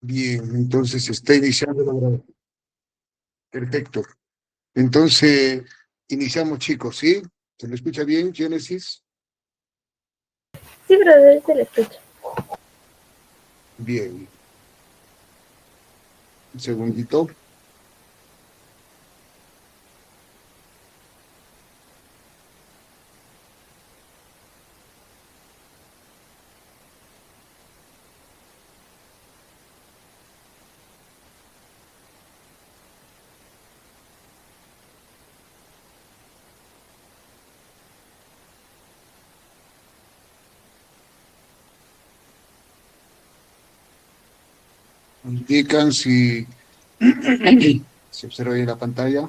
Bien, entonces está iniciando la grabación. Perfecto. Entonces, iniciamos, chicos, ¿sí? ¿Se me escucha bien, Génesis? Sí, brother, se le escucha. Bien. Un segundito. Indican si se observa ahí en la pantalla.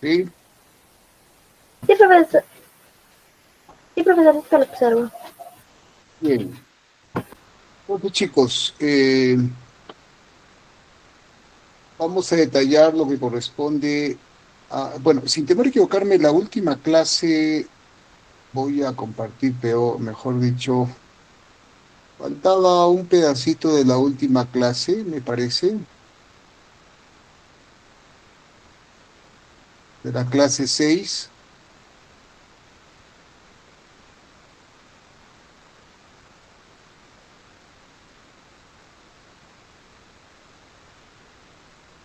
¿Sí? Sí, profesor. Sí, profesor, es que lo observo. Bien. Entonces, chicos, vamos a detallar lo que corresponde a, bueno, sin temor a equivocarme, la última clase voy a compartir, pero mejor dicho, faltaba un pedacito de la última clase, me parece, de la clase 6.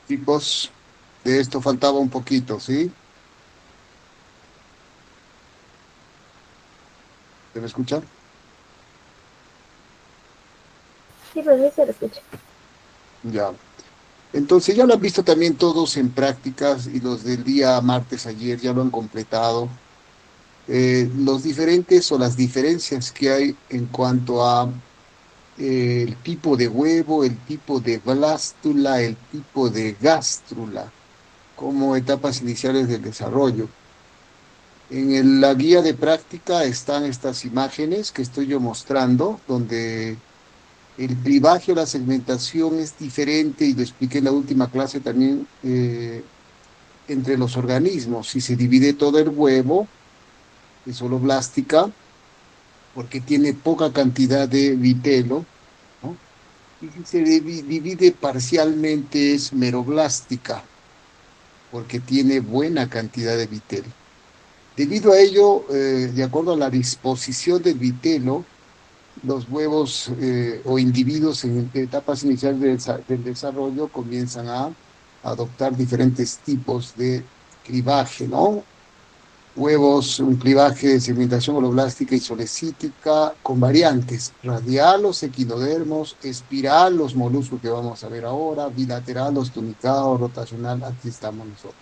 Chicos, de esto faltaba un poquito, ¿sí? ¿Se me escucha? Sí, profesor, se le escucha. Ya. Entonces ya lo han visto también todos en prácticas y los del día martes ayer ya lo han completado. Los diferentes o las diferencias que hay en cuanto a el tipo de huevo, el tipo de blástula, el tipo de gástrula, como etapas iniciales del desarrollo. La guía de práctica están estas imágenes que estoy yo mostrando, donde el clivaje o la segmentación es diferente, y lo expliqué en la última clase también, entre los organismos. Si se divide todo el huevo, es solo blástica, porque tiene poca cantidad de vitelo, ¿no? Y si se divide parcialmente, es meroblástica, porque tiene buena cantidad de vitelo. Debido a ello, de acuerdo a la disposición del vitelo, los huevos o individuos en etapas iniciales del desarrollo comienzan a adoptar diferentes tipos de clivaje, ¿no? Huevos, un clivaje de segmentación holoblástica y solecítica con variantes: radial, los equinodermos; espiral, los moluscos que vamos a ver ahora; bilateral, los tunicados; rotacional, aquí estamos nosotros.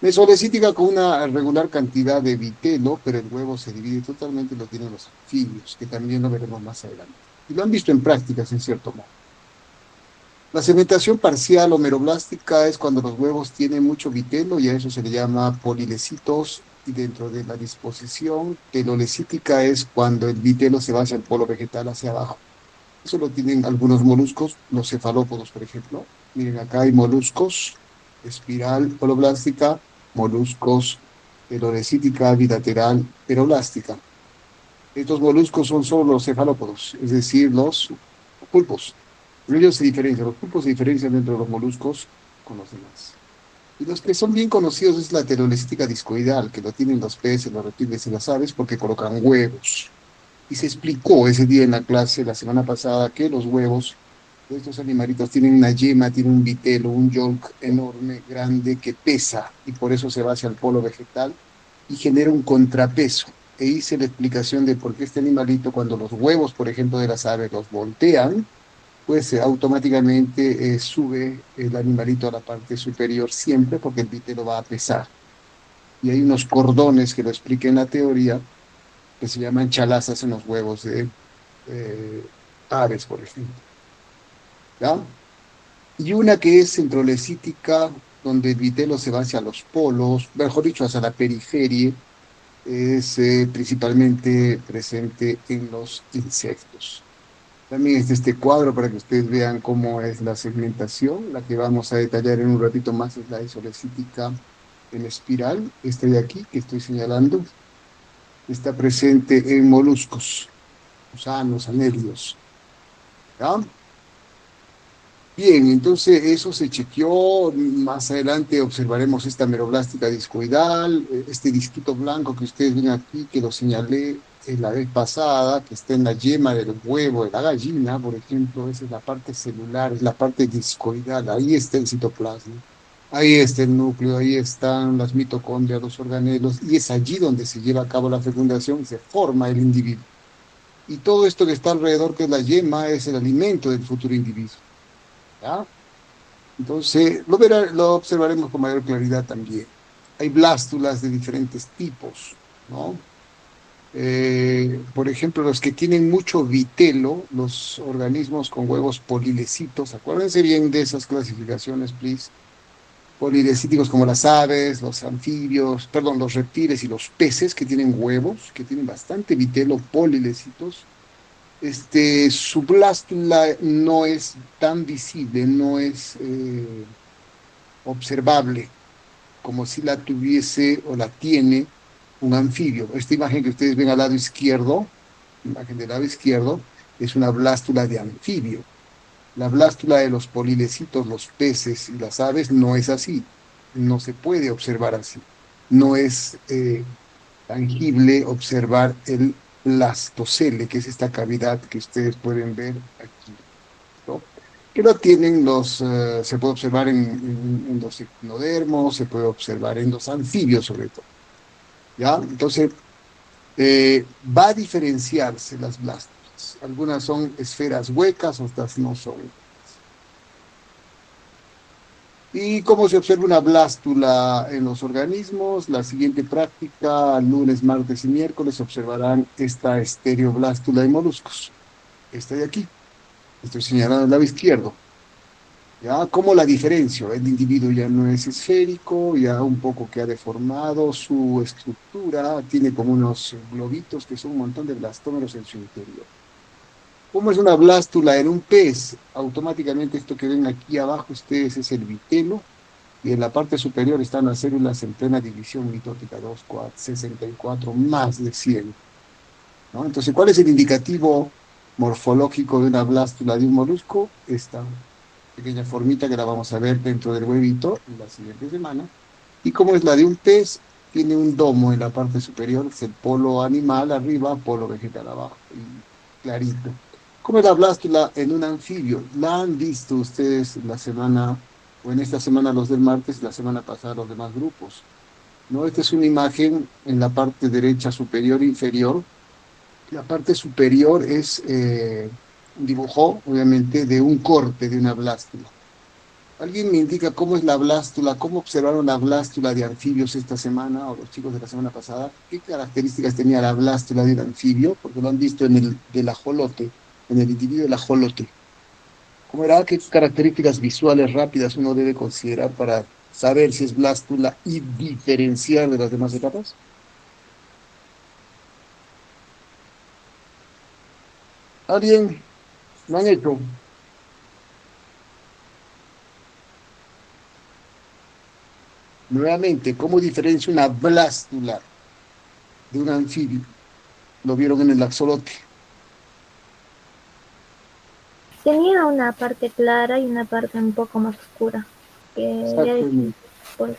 Mesolecítica con una regular cantidad de vitelo, pero el huevo se divide totalmente, lo tienen los anfibios, que también lo veremos más adelante. Y lo han visto en prácticas, en cierto modo. La segmentación parcial o meroblástica es cuando los huevos tienen mucho vitelo, y a eso se le llama polilecitos. Y dentro de la disposición telolecítica es cuando el vitelo se va hacia el polo vegetal, hacia abajo. Eso lo tienen algunos moluscos, los cefalópodos, por ejemplo. Miren, acá hay moluscos, espiral, holoblástica; moluscos, telolecítica, bilateral, peroblástica. Estos moluscos son solo los cefalópodos, es decir, los pulpos. Ellos se diferencian, los pulpos se diferencian dentro de los moluscos con los demás. Y los que son bien conocidos es la telolecítica discoidal, que lo tienen los peces, los reptiles y las aves, porque colocan huevos. Y se explicó ese día en la clase, la semana pasada, que los huevos de estos animalitos tienen una yema, tienen un vitelo, un yolk enorme, grande, que pesa, y por eso se va hacia el polo vegetal y genera un contrapeso. E hice la explicación de por qué este animalito, cuando los huevos, por ejemplo, de las aves los voltean, pues automáticamente sube el animalito a la parte superior siempre, porque el vitelo va a pesar. Y hay unos cordones que lo expliqué en la teoría, que se llaman chalazas en los huevos de eh, aves, por ejemplo. ¿Ya? Y una que es centrolecítica, donde el vitelo se va hacia los polos, mejor dicho, hacia la periferia, es principalmente presente en los insectos. También es este cuadro para que ustedes vean cómo es la segmentación. La que vamos a detallar en un ratito más es la isolecítica en espiral. Esta de aquí que estoy señalando está presente en moluscos, gusanos, anélidos. ¿Ya? Bien, entonces eso se chequeó. Más adelante observaremos esta meroblástica discoidal, este disquito blanco que ustedes ven aquí, que lo señalé la vez pasada, que está en la yema del huevo de la gallina, por ejemplo. Esa es la parte celular, es la parte discoidal. Ahí está el citoplasma, ahí está el núcleo, ahí están las mitocondrias, los organelos, y es allí donde se lleva a cabo la fecundación y se forma el individuo. Y todo esto que está alrededor, que es la yema, es el alimento del futuro individuo. ¿Ya? Entonces, lo observaremos con mayor claridad también. Hay blástulas de diferentes tipos, ¿no? Por ejemplo, los que tienen mucho vitelo, los organismos con huevos polilecitos, acuérdense bien de esas clasificaciones, please. Polilecíticos como las aves, los anfibios, perdón, los reptiles y los peces que tienen huevos, que tienen bastante vitelo, polilecitos. Su blástula no es tan visible, no es observable, como si la tuviese o la tiene un anfibio. Esta imagen que ustedes ven al lado izquierdo, imagen del lado izquierdo, es una blástula de anfibio. La blástula de los polilecitos, los peces y las aves no es así, no se puede observar así. No es tangible observar el blastocele, que es esta cavidad que ustedes pueden ver aquí, ¿no? Que lo tienen se puede observar en los equinodermos, se puede observar en los anfibios sobre todo, ¿ya? Entonces, va a diferenciarse las blástulas. Algunas son esferas huecas, otras no son. ¿Y cómo se observa una blástula en los organismos? La siguiente práctica, lunes, martes y miércoles, observarán esta estereoblástula de moluscos. Esta de aquí. Estoy señalando el lado izquierdo. ¿Ya? ¿Cómo la diferencio? El individuo ya no es esférico, ya un poco que ha deformado su estructura, tiene como unos globitos que son un montón de blastómeros en su interior. ¿Cómo es una blástula en un pez? Automáticamente esto que ven aquí abajo ustedes es el vitelo, y en la parte superior están las células en plena división mitótica, 2, 4, 64, más de 100. ¿No? Entonces, ¿cuál es el indicativo morfológico de una blástula de un molusco? Esta pequeña formita que la vamos a ver dentro del huevito en la siguiente semana. Y como es la de un pez, tiene un domo en la parte superior, es el polo animal arriba, polo vegetal abajo, y clarito. ¿Cómo es la blástula en un anfibio? La han visto ustedes la semana, o en esta semana los del martes, la semana pasada los demás grupos, ¿no? Esta es una imagen en la parte derecha superior e inferior. La parte superior es un dibujo, obviamente, de un corte de una blástula. ¿Alguien me indica cómo es la blástula, cómo observaron la blástula de anfibios esta semana, o los chicos de la semana pasada? ¿Qué características tenía la blástula de un anfibio? Porque lo han visto en el del ajolote, en el individuo del ajolote. ¿Cómo era? ¿Qué características visuales rápidas uno debe considerar para saber si es blástula y diferenciar de las demás etapas? ¿Alguien? ¿Lo han hecho? Nuevamente, ¿cómo diferencia una blástula de un anfibio? Lo vieron en el axolote. Tenía una parte clara y una parte un poco más oscura. Que ya Exactamente, pues,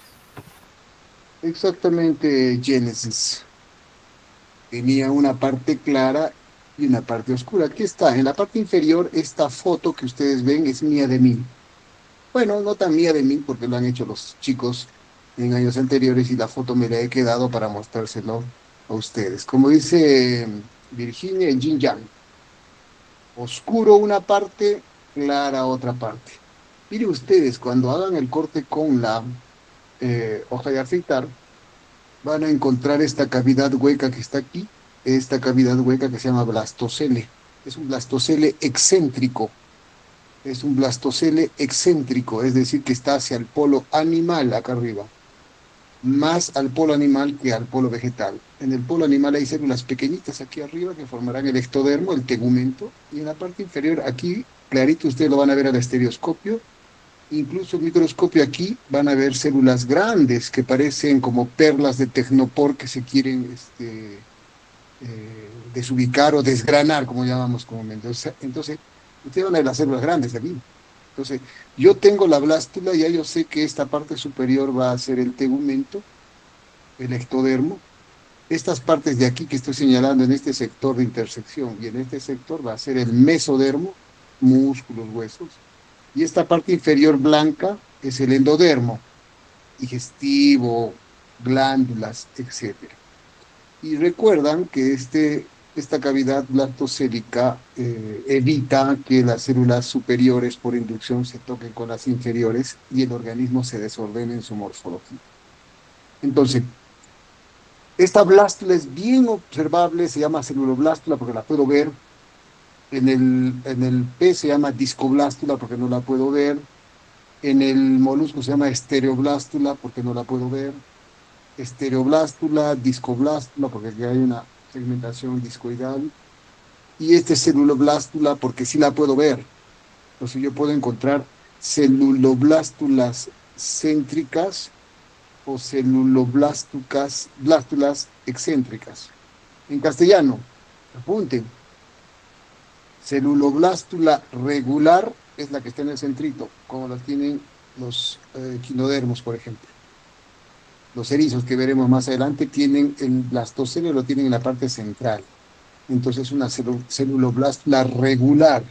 exactamente, Génesis. Tenía una parte clara y una parte oscura. Aquí está, en la parte inferior, esta foto que ustedes ven es mía de mí. Bueno, no tan mía de mí porque lo han hecho los chicos en años anteriores y la foto me la he quedado para mostrárselo a ustedes. Como dice Virginia, el yin yang. Oscuro una parte, clara otra parte. Miren ustedes, cuando hagan el corte con la hoja de afeitar, van a encontrar esta cavidad hueca que está aquí, esta cavidad hueca que se llama blastocele. Es un blastocele excéntrico, es un blastocele excéntrico, es decir, que está hacia el polo animal acá arriba. más al polo animal que al polo vegetal. En el polo animal hay células pequeñitas aquí arriba que formarán el ectodermo, el tegumento, y en la parte inferior, aquí, clarito, ustedes lo van a ver al estereoscopio, incluso el microscopio aquí, van a ver células grandes que parecen como perlas de tecnopor que se quieren desubicar o desgranar, como llamamos comúnmente. Entonces, ustedes van a ver las células grandes de aquí. Entonces, yo tengo la blástula, ya yo sé que esta parte superior va a ser el tegumento, el ectodermo. Estas partes de aquí que estoy señalando en este sector de intersección y en este sector va a ser el mesodermo, músculos, huesos. Y esta parte inferior blanca es el endodermo, digestivo, glándulas, etcétera. Y recuerdan que esta cavidad blastocélica evita que las células superiores por inducción se toquen con las inferiores y el organismo se desordene en su morfología. Entonces, esta blástula es bien observable, se llama celuloblástula porque la puedo ver. En el pez se llama discoblástula porque no la puedo ver. En el molusco se llama estereoblástula porque no la puedo ver. Estereoblástula, discoblástula porque aquí hay una segmentación discoidal. Y este es celuloblástula porque sí la puedo ver. Entonces yo puedo encontrar celuloblástulas céntricas o celuloblástulas excéntricas. En castellano, apunten, celuloblástula regular es la que está en el centrito, como la tienen los equinodermos, por ejemplo. Los erizos que veremos más adelante tienen el blastocele, lo tienen en la parte central. Entonces, una celuloblástula regular.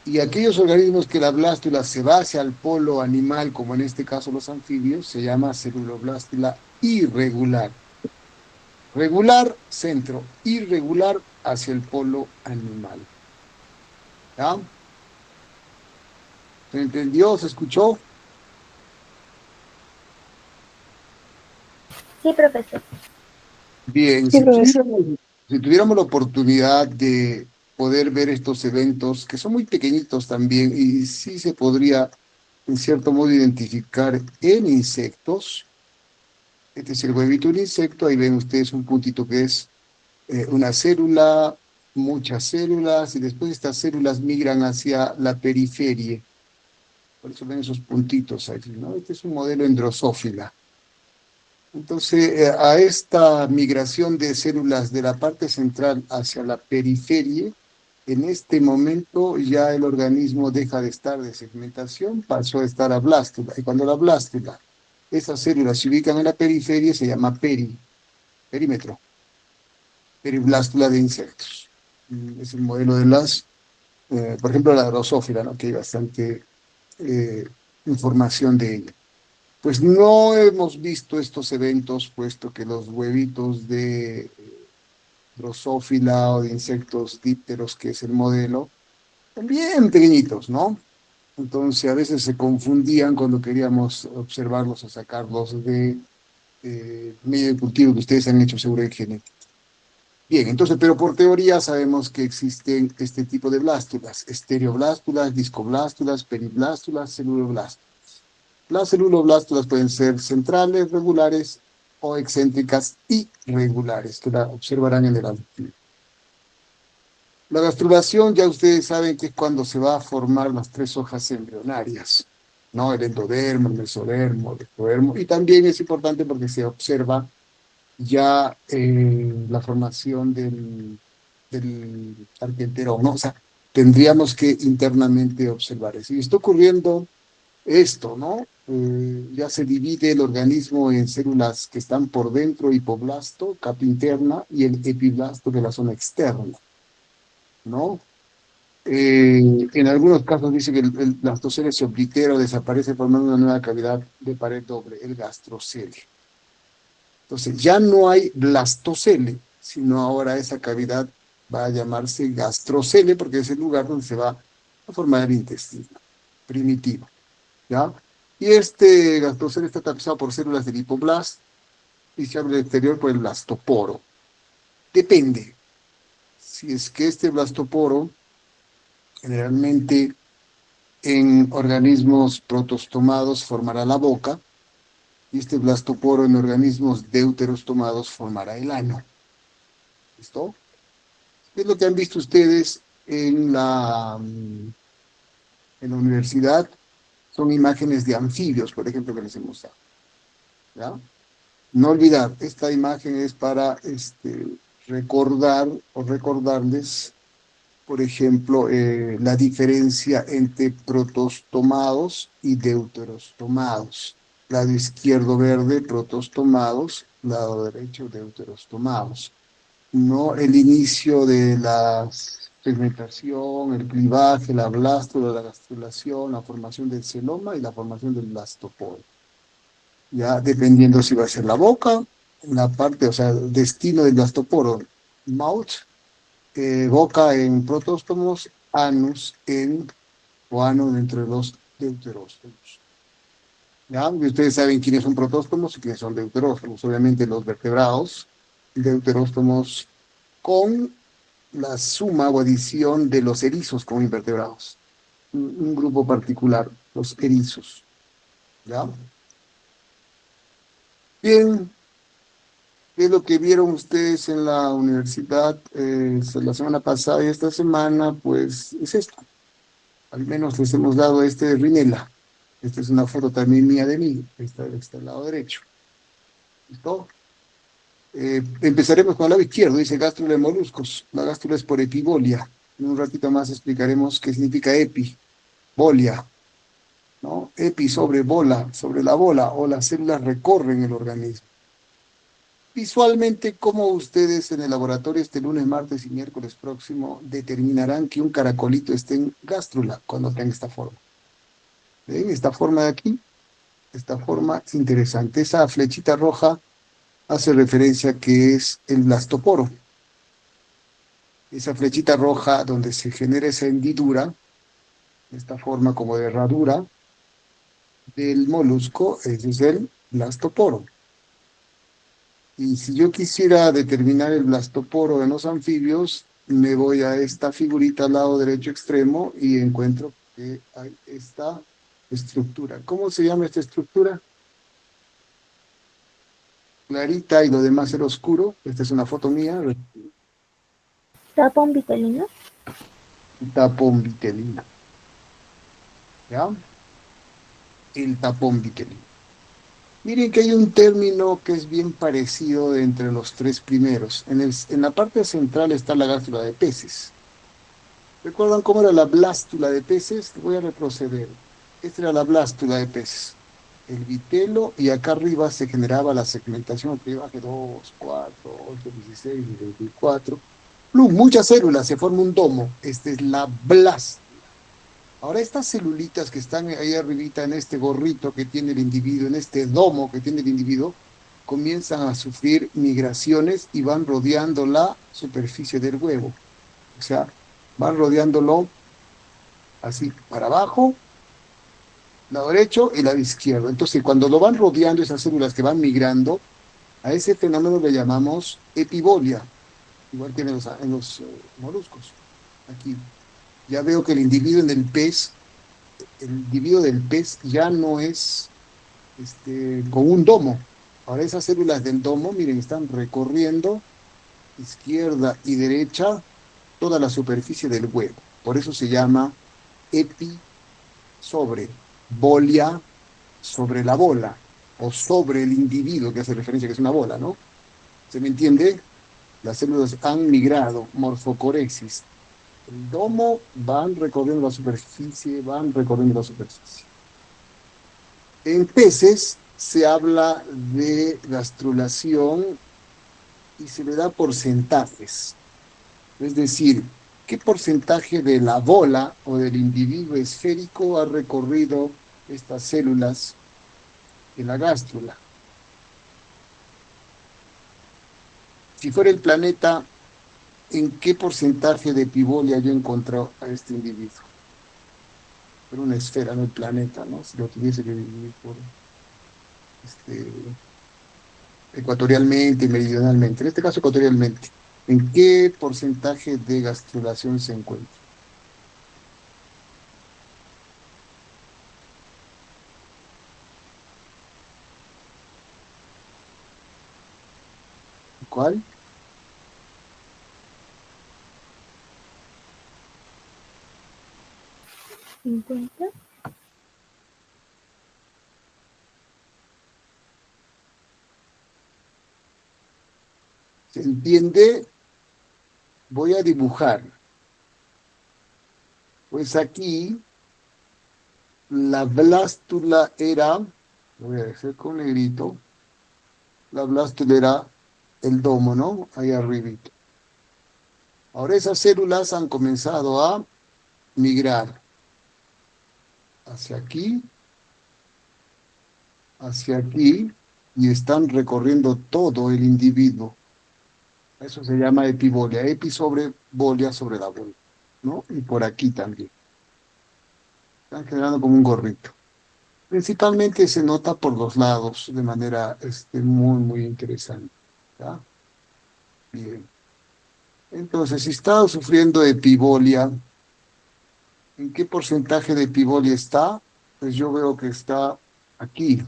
Y aquellos organismos que la blástula se va hacia el polo animal, como en este caso los anfibios, se llama celuloblástula irregular. Regular, centro, irregular hacia el polo animal. ¿Ya? ¿Se entendió? ¿Se escuchó? Sí, profesor. Bien, Sí, profesor. si tuviéramos la oportunidad de poder ver estos eventos, que son muy pequeñitos también, y sí se podría, en cierto modo, identificar en insectos. Este es el huevito de un insecto, ahí ven ustedes un puntito que es una célula, muchas células, y después estas células migran hacia la periferia. Por eso ven esos puntitos ahí, ¿no? Este es un modelo en Drosophila. Entonces, a esta migración de células de la parte central hacia la periferia, en este momento ya el organismo deja de estar de segmentación, pasó a estar a blástula. Y cuando la blástula, esas células se ubican en la periferia, se llama perímetro, periblástula de insectos. Es el modelo de por ejemplo, la drosófila, ¿no? Que hay bastante eh, información de ella. Pues no hemos visto estos eventos, puesto que los huevitos de drosófila o de insectos dípteros, que es el modelo, son bien pequeñitos, ¿no? Entonces a veces se confundían cuando queríamos observarlos o sacarlos de medio de cultivo que ustedes han hecho seguro en genética. Bien, entonces, pero por teoría sabemos que existen este tipo de blástulas, estereoblástulas, discoblástulas, periblástulas, celuloblástulas. Las celuloblástulas pueden ser centrales, regulares o excéntricas y regulares, que la observarán en el artículo. La gastrulación ya ustedes saben que es cuando se va a formar las tres hojas embrionarias, ¿no? El endodermo, el mesodermo, el ectodermo, y también es importante porque se observa ya la formación del arquenterón, ¿no? O sea, tendríamos que internamente observar eso. Y está ocurriendo esto, ¿no? Ya se divide el organismo en células que están por dentro, hipoblasto, capa interna, y el epiblasto de la zona externa, ¿no? En algunos casos dice que el blastocele se oblitera o desaparece formando una nueva cavidad de pared doble, el gastrocele. Entonces, ya no hay blastocele, sino ahora esa cavidad va a llamarse gastrocele porque es el lugar donde se va a formar el intestino primitivo, ¿ya? Y este gastrocele está tapizado por células del hipoblasto y se abre al exterior por el blastoporo. Depende. Si es que este blastoporo, generalmente en organismos protostomados, formará la boca, y este blastoporo en organismos deuteros tomados formará el ano. ¿Listo? ¿Qué es lo que han visto ustedes en la universidad? Son imágenes de anfibios, por ejemplo, que les he mostrado. ¿Ya? No olvidar, esta imagen es para recordar o recordarles, por ejemplo, la diferencia entre protostomados y deuterostomados. Lado izquierdo verde, protostomados, lado derecho, deuterostomados. No el inicio de la segmentación, el clivaje, la blástula, la gastrulación, la formación del celoma y la formación del blastoporo. Ya dependiendo si va a ser la boca, la parte, o sea, el destino del blastoporo, mouth, boca en protóstomos, anus en, o ano dentro de los deuteróstomos. ¿Ya? Y ustedes saben quiénes son protóstomos y quiénes son deuteróstomos. Obviamente los vertebrados, deuteróstomos con la suma o adición de los erizos como invertebrados. Un grupo particular, los erizos. ¿Ya? Bien, ¿qué es lo que vieron ustedes en la universidad la semana pasada y esta semana? Pues es esto. Al menos les hemos dado este Rinela. Esta es una foto también mía de mí. Está al lado derecho. ¿Listo? Empezaremos con el lado izquierdo. Dice gástrula de moluscos. La gástrula es por epibolia. En un ratito más explicaremos qué significa epi. Bolia, ¿no? Epi sobre bola, sobre la bola, o las células recorren el organismo. Visualmente, ¿cómo ustedes en el laboratorio este lunes, martes y miércoles próximo determinarán que un caracolito esté en gástrula cuando tenga esta forma? ¿Ven? Esta forma de aquí, esta forma es interesante. Esa flechita roja hace referencia a que es el blastoporo. Esa flechita roja donde se genera esa hendidura, esta forma como de herradura del molusco, ese es el blastoporo. Y si yo quisiera determinar el blastoporo en los anfibios, me voy a esta figurita al lado derecho extremo y encuentro que hay esta estructura. ¿Cómo se llama esta estructura? Clarita y lo demás era oscuro. Esta es una foto mía. Tapón vitelino. Tapón vitelino. ¿Ya? El tapón vitelino. Miren que hay un término que es bien parecido entre los tres primeros. En la parte central está la gástrula de peces. ¿Recuerdan cómo era la blástula de peces? Voy a retroceder. Esta era la blástula de peces. El vitelo y acá arriba se generaba la segmentación, clivaje 2, 4, 8, 16 y 24. Plum, muchas células, se forma un domo. Esta es la blástula. Ahora estas celulitas que están ahí arribita en este gorrito que tiene el individuo, en este domo que tiene el individuo, comienzan a sufrir migraciones y van rodeando la superficie del huevo. O sea, van rodeándolo así para abajo, lado derecho y lado izquierdo. Entonces, cuando lo van rodeando esas células que van migrando, a ese fenómeno le llamamos epibolia, igual que en los moluscos. Aquí ya veo que el individuo del pez ya no es con un domo. Ahora esas células del domo, miren, están recorriendo izquierda y derecha toda la superficie del huevo. Por eso se llama epi sobre bolia sobre la bola o sobre el individuo que hace referencia que es una bola, ¿no? ¿Se me entiende? Las células han migrado, morfocoresis. El domo van recorriendo la superficie, van recorriendo la superficie. En peces se habla de gastrulación y se le da porcentajes. Es decir, ¿qué porcentaje de la bola o del individuo esférico ha recorrido estas células en la gástrula? Si fuera el planeta, ¿en qué porcentaje de epibolia yo encontrado a este individuo? Pero una esfera, no el planeta, ¿no? Si lo tuviese que dividir por este, ecuatorialmente y meridionalmente, en este caso ecuatorialmente, ¿en qué porcentaje de gastrulación se encuentra? ¿Cuál? 50. ¿Se entiende? Voy a dibujar. Pues aquí la blástula era, lo voy a hacer con negrito, la blástula era el domo, ¿no? Ahí arribita. Ahora esas células han comenzado a migrar hacia aquí, y están recorriendo todo el individuo. Eso se llama epibolia, epi sobre bolia sobre la bolia, ¿no? Y por aquí también. Están generando como un gorrito. Principalmente se nota por los lados de manera muy, muy interesante. ¿Ya? Bien. Entonces, si está sufriendo epibolia, ¿en qué porcentaje de epibolia está? Pues yo veo que está aquí,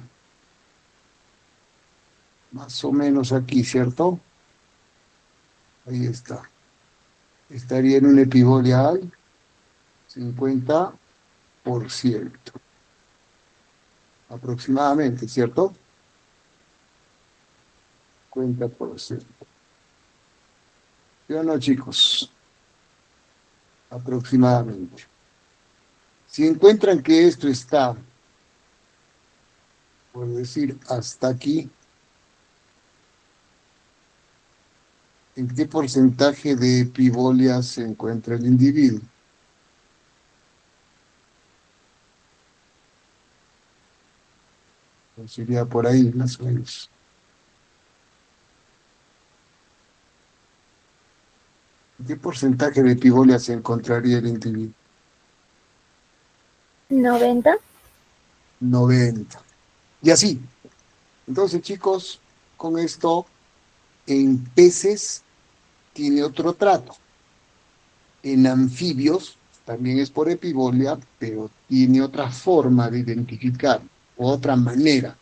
más o menos aquí, ¿cierto? Ahí está. Estaría en un epibolia al 50%, aproximadamente, ¿cierto? 50%. ¿Sí o no, chicos? Aproximadamente. Si encuentran que esto está, por decir, hasta aquí, ¿en qué porcentaje de epibolia se encuentra el individuo? Pues sería por ahí, más o menos. ¿En qué porcentaje de epibolia se encontraría el individuo? 90. 90. Y así. Entonces, chicos, con esto, en peces tiene otro trato. En anfibios también es por epibolia, pero tiene otra forma de identificar, otra manera,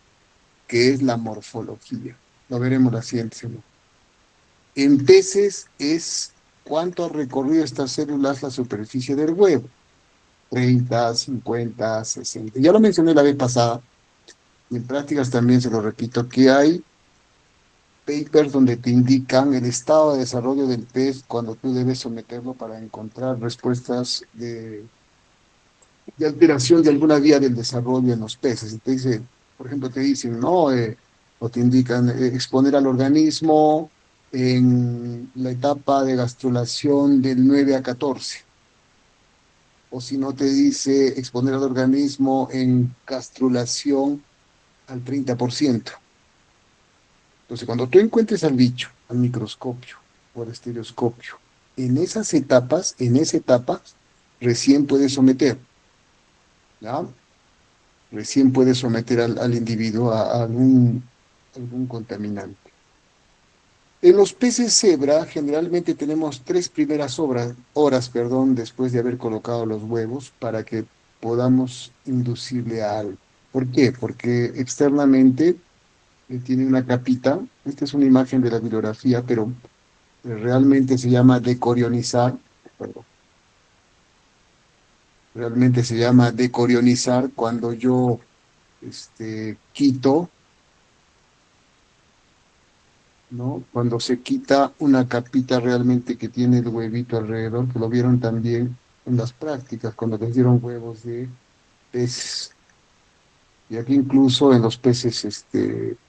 que es la morfología. Lo veremos la siguiente semana. En peces es cuánto ha recorrido estas células la superficie del huevo. 30, 50, 60. Ya lo mencioné la vez pasada, y en prácticas también se lo repito, que hay papers donde te indican el estado de desarrollo del pez cuando tú debes someterlo para encontrar respuestas de alteración de alguna vía del desarrollo en los peces. Entonces, por ejemplo, te dicen, no, o te indican exponer al organismo en la etapa de gastrulación del 9 a 14. O si no, te dice exponer al organismo en gastrulación al 30%. Entonces, cuando tú encuentres al bicho, al microscopio o al estereoscopio, en esa etapa, recién puedes someter, ¿ya? Recién puede someter al individuo a algún contaminante. En los peces cebra, generalmente tenemos 3 primeras horas, después de haber colocado los huevos para que podamos inducirle a algo. ¿Por qué? Porque externamente tiene una capita. Esta es una imagen de la bibliografía, pero realmente se llama decorionizar. Perdón, realmente se llama decorionizar cuando yo quito, ¿no? Cuando se quita una capita realmente que tiene el huevito alrededor, que lo vieron también en las prácticas, cuando les dieron huevos de peces. Y aquí incluso en los peces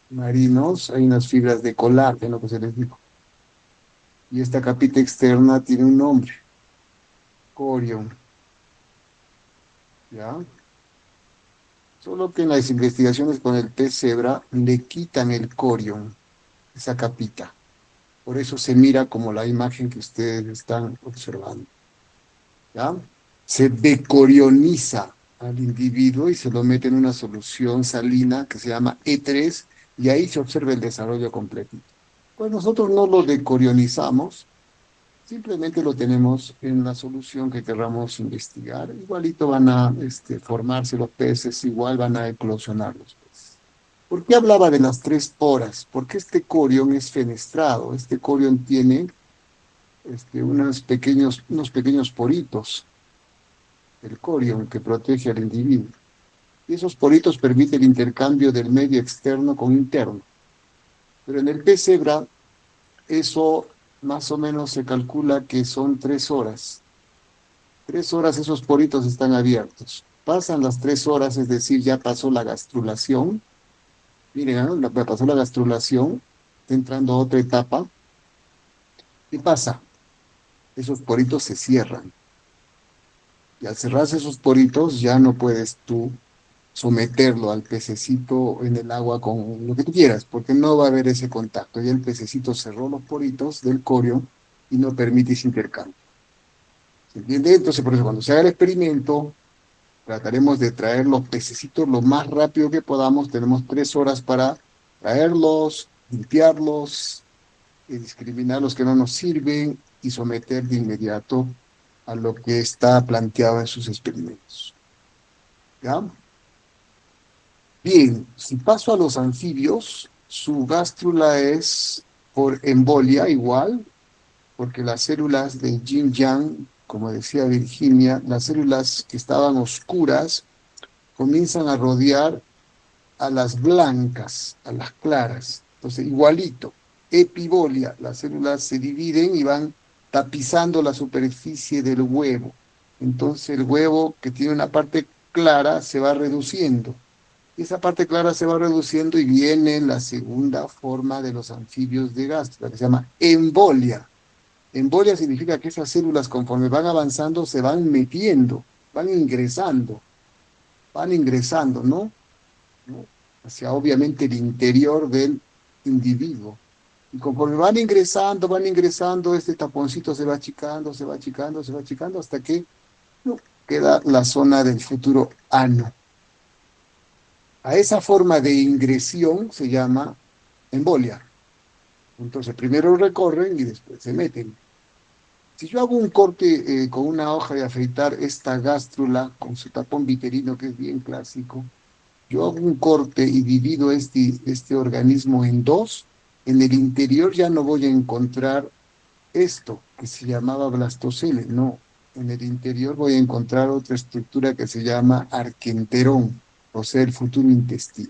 marinos hay unas fibras de colágeno que se les dijo. Y esta capita externa tiene un nombre, corion, ¿ya? Solo que en las investigaciones con el pez cebra le quitan el corion, esa capita. Por eso se mira como la imagen que ustedes están observando. ¿Ya? Se decorioniza al individuo y se lo mete en una solución salina que se llama E3, y ahí se observa el desarrollo completo. Pues nosotros no lo decorionizamos, simplemente lo tenemos en la solución que querramos investigar. Igualito van a formarse los peces, igual van a eclosionar los peces. ¿Por qué hablaba de las 3 horas? Porque este corión es fenestrado, este corión tiene unos pequeños poritos, el corión que protege al individuo. Y esos poritos permiten el intercambio del medio externo con interno. Pero en el pez cebra, eso más o menos se calcula que son 3 horas. 3 horas esos poritos están abiertos. Pasan las 3 horas, es decir, ya pasó la gastrulación. Miren, ¿no? Pasó la gastrulación, está entrando a otra etapa. ¿Qué pasa? Esos poritos se cierran. Y al cerrarse esos poritos, ya no puedes tú someterlo al pececito en el agua con lo que tú quieras, porque no va a haber ese contacto. Ya el pececito cerró los poritos del corio y no permite ese intercambio. ¿Se entiende? Entonces, por eso, cuando se haga el experimento, trataremos de traer los pececitos lo más rápido que podamos. Tenemos 3 horas para traerlos, limpiarlos, y discriminar los que no nos sirven y someter de inmediato a lo que está planteado en sus experimentos. ¿Ya? Bien, si paso a los anfibios, su gástrula es por embolia igual, porque las células de yin yang, como decía Virginia, las células que estaban oscuras comienzan a rodear a las blancas, a las claras. Entonces, igualito, epibolia, las células se dividen y van tapizando la superficie del huevo. Entonces, el huevo que tiene una parte clara se va reduciendo. Y esa parte clara se va reduciendo y viene la segunda forma de los anfibios de gástrula, que se llama embolia. Embolia significa que esas células, conforme van avanzando, se van metiendo, van ingresando, ¿no? ¿No? Hacia obviamente el interior del individuo. Y conforme van ingresando, este taponcito se va achicando, se va achicando, se va achicando, hasta que ¿no? queda la zona del futuro ano. A esa forma de ingresión se llama embolia. Entonces, primero recorren y después se meten. Si yo hago un corte con una hoja de afeitar esta gástrula con su tapón viterino, que es bien clásico, yo hago un corte y divido este organismo en dos, en el interior ya no voy a encontrar esto que se llamaba blastocele, no. En el interior voy a encontrar otra estructura que se llama arquenterón, o sea, el futuro intestino.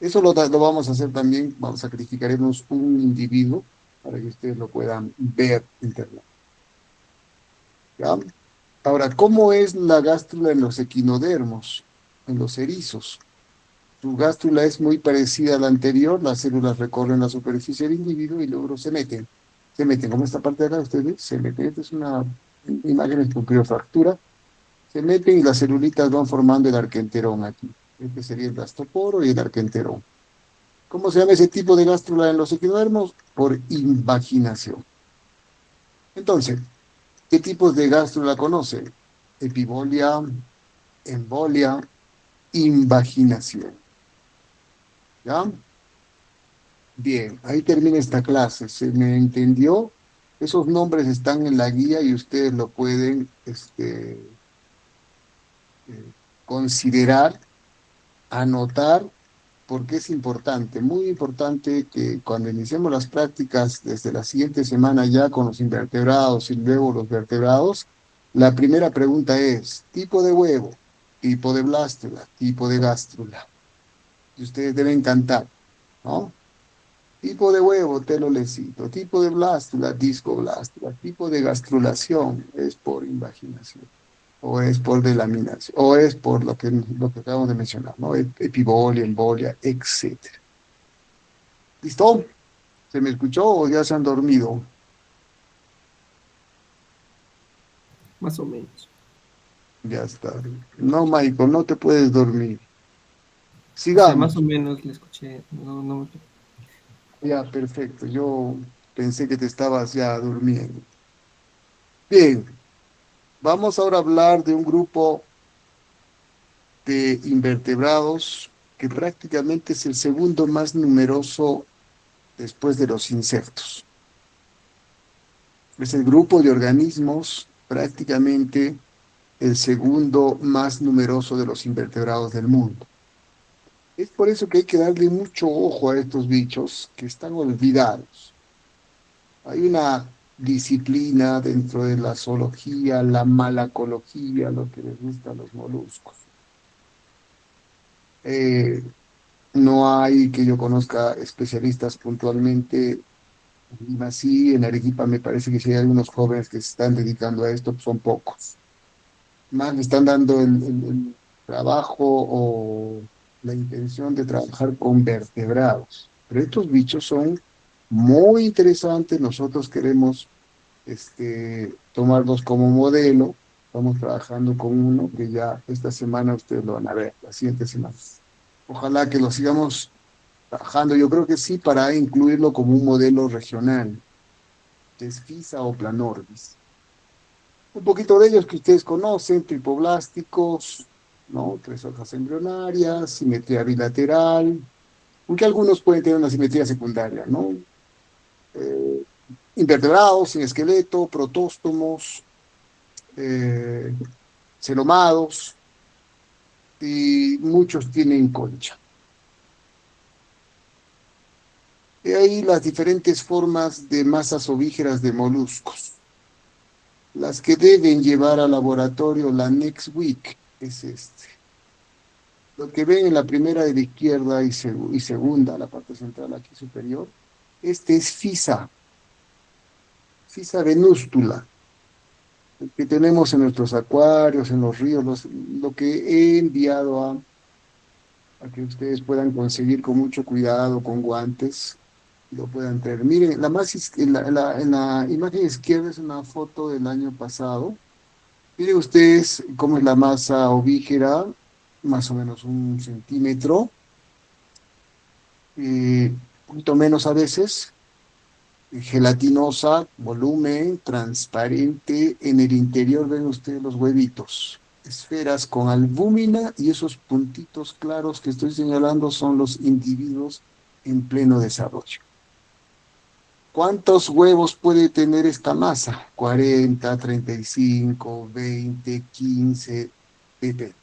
Eso lo vamos a hacer también, sacrificaremos un individuo para que ustedes lo puedan ver internamente. ¿Ya? Ahora, ¿cómo es la gástrula en los equinodermos, en los erizos? Su gástrula es muy parecida a la anterior, las células recorren la superficie del individuo y luego se meten, como esta parte de acá, ustedes ven, se meten, esta es una imagen de fractura, se meten y las celulitas van formando el arquenterón aquí. Este sería el blastoporo y el arquenterón. ¿Cómo se llama ese tipo de gástrula en los equinodermos? Por invaginación. Entonces, ¿qué tipos de gástrula conocen? Epibolia, embolia, invaginación. ¿Ya? Bien, ahí termina esta clase. ¿Se me entendió? Esos nombres están en la guía y ustedes lo pueden considerar, anotar, porque es importante, muy importante que cuando iniciemos las prácticas desde la siguiente semana ya con los invertebrados y luego los vertebrados, la primera pregunta es, tipo de huevo, tipo de blástula, tipo de gástrula. Y ustedes deben cantar, ¿no? Tipo de huevo, telolecito. Tipo de blástula, discoblástula. Tipo de gastrulación, es por invaginación. O es por delaminación. O es por lo que acabamos de mencionar, ¿no? Epibolia, embolia, etcétera. ¿Listo? ¿Se me escuchó o ya se han dormido? Más o menos. Ya está. No, Michael, no te puedes dormir. O sea, más o Sigamos. menos le escuché. No. Ya, perfecto. Yo pensé que te estabas ya durmiendo. Bien, vamos ahora a hablar de un grupo de invertebrados que prácticamente es el segundo más numeroso después de los insectos. Es el grupo de organismos prácticamente el segundo más numeroso de los invertebrados del mundo. Es por eso que hay que darle mucho ojo a estos bichos que están olvidados. Hay una disciplina dentro de la zoología, la malacología, lo que les gusta a los moluscos. Eh, no hay que yo conozca especialistas puntualmente. Y así en Arequipa me parece que si hay algunos jóvenes que se están dedicando a esto, pues son pocos. Más le están dando el trabajo o la intención de trabajar con vertebrados. Pero estos bichos son muy interesantes. Nosotros queremos tomarlos como modelo. Estamos trabajando con uno que ya esta semana ustedes lo van a ver, la siguiente semana. Ojalá que lo sigamos trabajando. Yo creo que sí, para incluirlo como un modelo regional, que es FISA o Planorbis. Un poquito de ellos que ustedes conocen, tripoblásticos, ¿no? Tres hojas embrionarias, simetría bilateral, aunque algunos pueden tener una simetría secundaria, ¿no? Eh, invertebrados, sin esqueleto, protóstomos, eh, celomados, y muchos tienen concha. Y ahí las diferentes formas de masas ovígeras de moluscos. Las que deben llevar al laboratorio la next week es este. Lo que ven en la primera de la izquierda y segunda, la parte central aquí superior, este es Fisa venústula, que tenemos en nuestros acuarios, en los ríos, lo que he enviado a que ustedes puedan conseguir con mucho cuidado, con guantes, y lo puedan traer. Miren, en la imagen izquierda es una foto del año pasado. Miren ustedes cómo es la masa ovígera, más o menos 1 centímetro, un poquito menos a veces, gelatinosa, volumen, transparente. En el interior ven ustedes los huevitos, esferas con albúmina, y esos puntitos claros que estoy señalando son los individuos en pleno desarrollo. ¿Cuántos huevos puede tener esta masa? 40, 35, 20, 15, depende.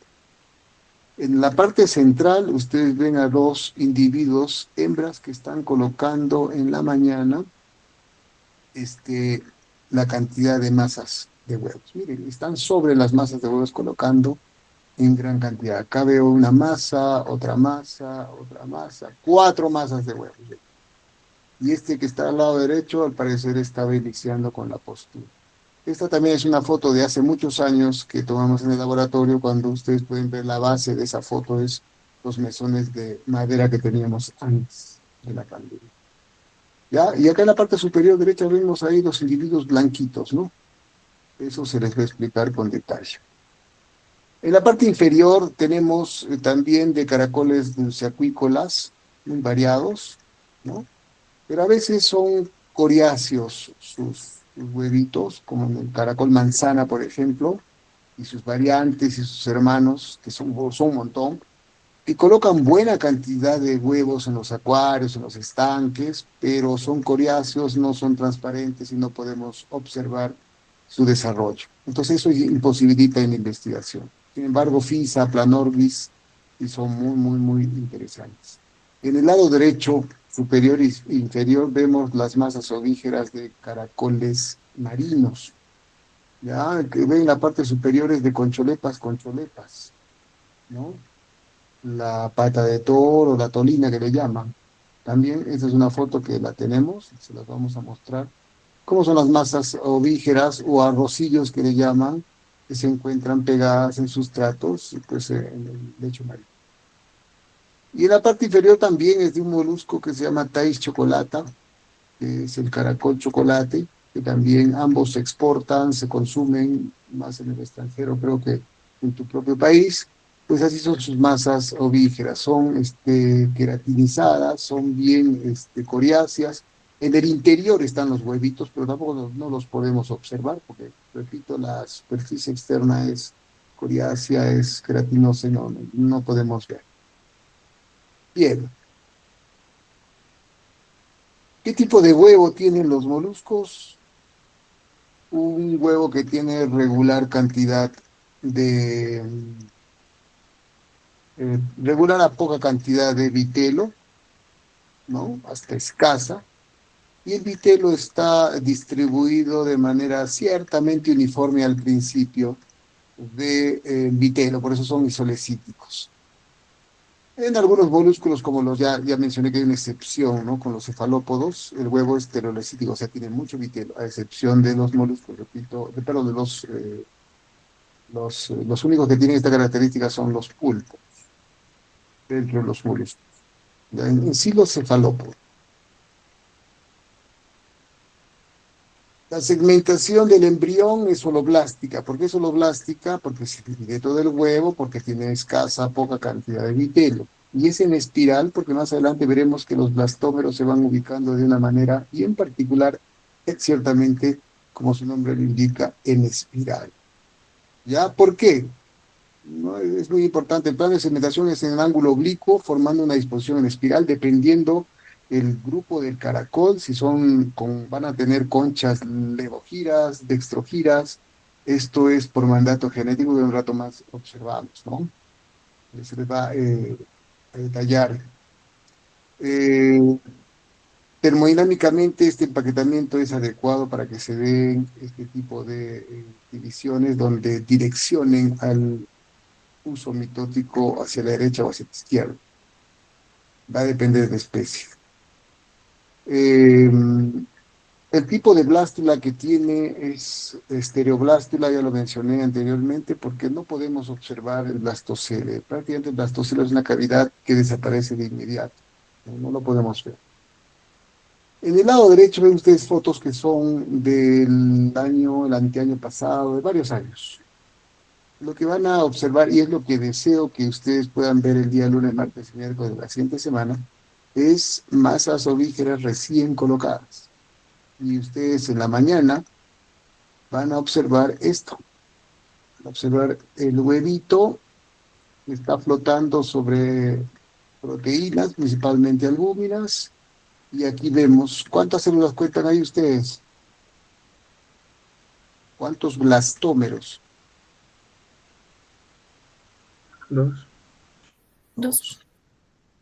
En la parte central ustedes ven a dos individuos, hembras, que están colocando en la mañana este, la cantidad de masas de huevos. Miren, están sobre las masas de huevos colocando en gran cantidad. Acá veo una masa, otra masa, 4 masas de huevos. Y este que está al lado derecho, al parecer, estaba iniciando con la postura. Esta también es una foto de hace muchos años que tomamos en el laboratorio. Cuando ustedes pueden ver la base de esa foto, es los mesones de madera que teníamos antes de la pandemia. ¿Ya? Y acá en la parte superior derecha vemos ahí los individuos blanquitos, ¿no? Eso se les va a explicar con detalle. En la parte inferior tenemos también de caracoles dulceacuícolas, muy variados, ¿no? Pero a veces son coriáceos sus huevitos, como en el caracol manzana, por ejemplo, y sus variantes y sus hermanos, que son un montón, que colocan buena cantidad de huevos en los acuarios, en los estanques, pero son coriáceos, no son transparentes y no podemos observar su desarrollo. Entonces eso imposibilita en la investigación. Sin embargo, FISA, Planorbis, y son muy, muy, muy interesantes. En el lado derecho, superior e inferior, vemos las masas ovígeras de caracoles marinos. Ya, que ven la parte superior es de concholepas, ¿no? La pata de toro, la tolina que le llaman. También esta es una foto que la tenemos, se las vamos a mostrar. ¿Cómo son las masas ovígeras o arrocillos que le llaman, que se encuentran pegadas en sustratos, pues en el lecho marino? Y en la parte inferior también es de un molusco que se llama Thais chocolata, que es el caracol chocolate, que también ambos se exportan, se consumen más en el extranjero, creo que en tu propio país. Pues así son sus masas ovígeras, son queratinizadas, son bien coriáceas. En el interior están los huevitos, pero tampoco no los podemos observar, porque, repito, la superficie externa es coriácea, es queratinosa, y no podemos ver. Bien, ¿qué tipo de huevo tienen los moluscos? Un huevo que tiene regular cantidad de regula la poca cantidad de vitelo, ¿no? Hasta escasa, y el vitelo está distribuido de manera ciertamente uniforme al principio de vitelo, por eso son isolecíticos. En algunos molúsculos, como los ya mencioné que hay una excepción, ¿no? Con los cefalópodos, el huevo es telolecítico, o sea, tiene mucho vitelo, a excepción de los moluscos, repito, perdón, de los únicos que tienen esta característica son los pulpos, dentro de los moluscos. En sí, los cefalópodos. La segmentación del embrión es holoblástica. ¿Por qué es holoblástica? Porque se divide todo el huevo, porque tiene escasa, poca cantidad de vitelo. Y es en espiral, porque más adelante veremos que los blastómeros se van ubicando de una manera bien particular, ciertamente, como su nombre lo indica, en espiral. ¿Ya? ¿Por qué? No, es muy importante. El plano de segmentación es en ángulo oblicuo, formando una disposición en espiral, dependiendo el grupo del caracol, si van a tener conchas levogiras, dextrogiras. Esto es por mandato genético que un rato más observamos, ¿no? Se les va a detallar. Eh, Termodinámicamente, este empaquetamiento es adecuado para que se den este tipo de divisiones donde direccionen al uso mitótico hacia la derecha o hacia la izquierda. Va a depender de la especie. Eh, el tipo de blástula que tiene es estereoblástula, ya lo mencioné anteriormente, porque no podemos observar el blastocele. Prácticamente el blastocele es una cavidad que desaparece de inmediato. No lo podemos ver. En el lado derecho ven ustedes fotos que son el anteaño pasado, de varios años. Lo que van a observar, y es lo que deseo que ustedes puedan ver el día lunes, martes y miércoles de la siguiente semana, es masas ovígeras recién colocadas. Y ustedes en la mañana van a observar esto, observar el huevito que está flotando sobre proteínas, principalmente albúminas, y aquí vemos, ¿cuántas células cuentan ahí ustedes? ¿Cuántos blastómeros? Dos. Dos.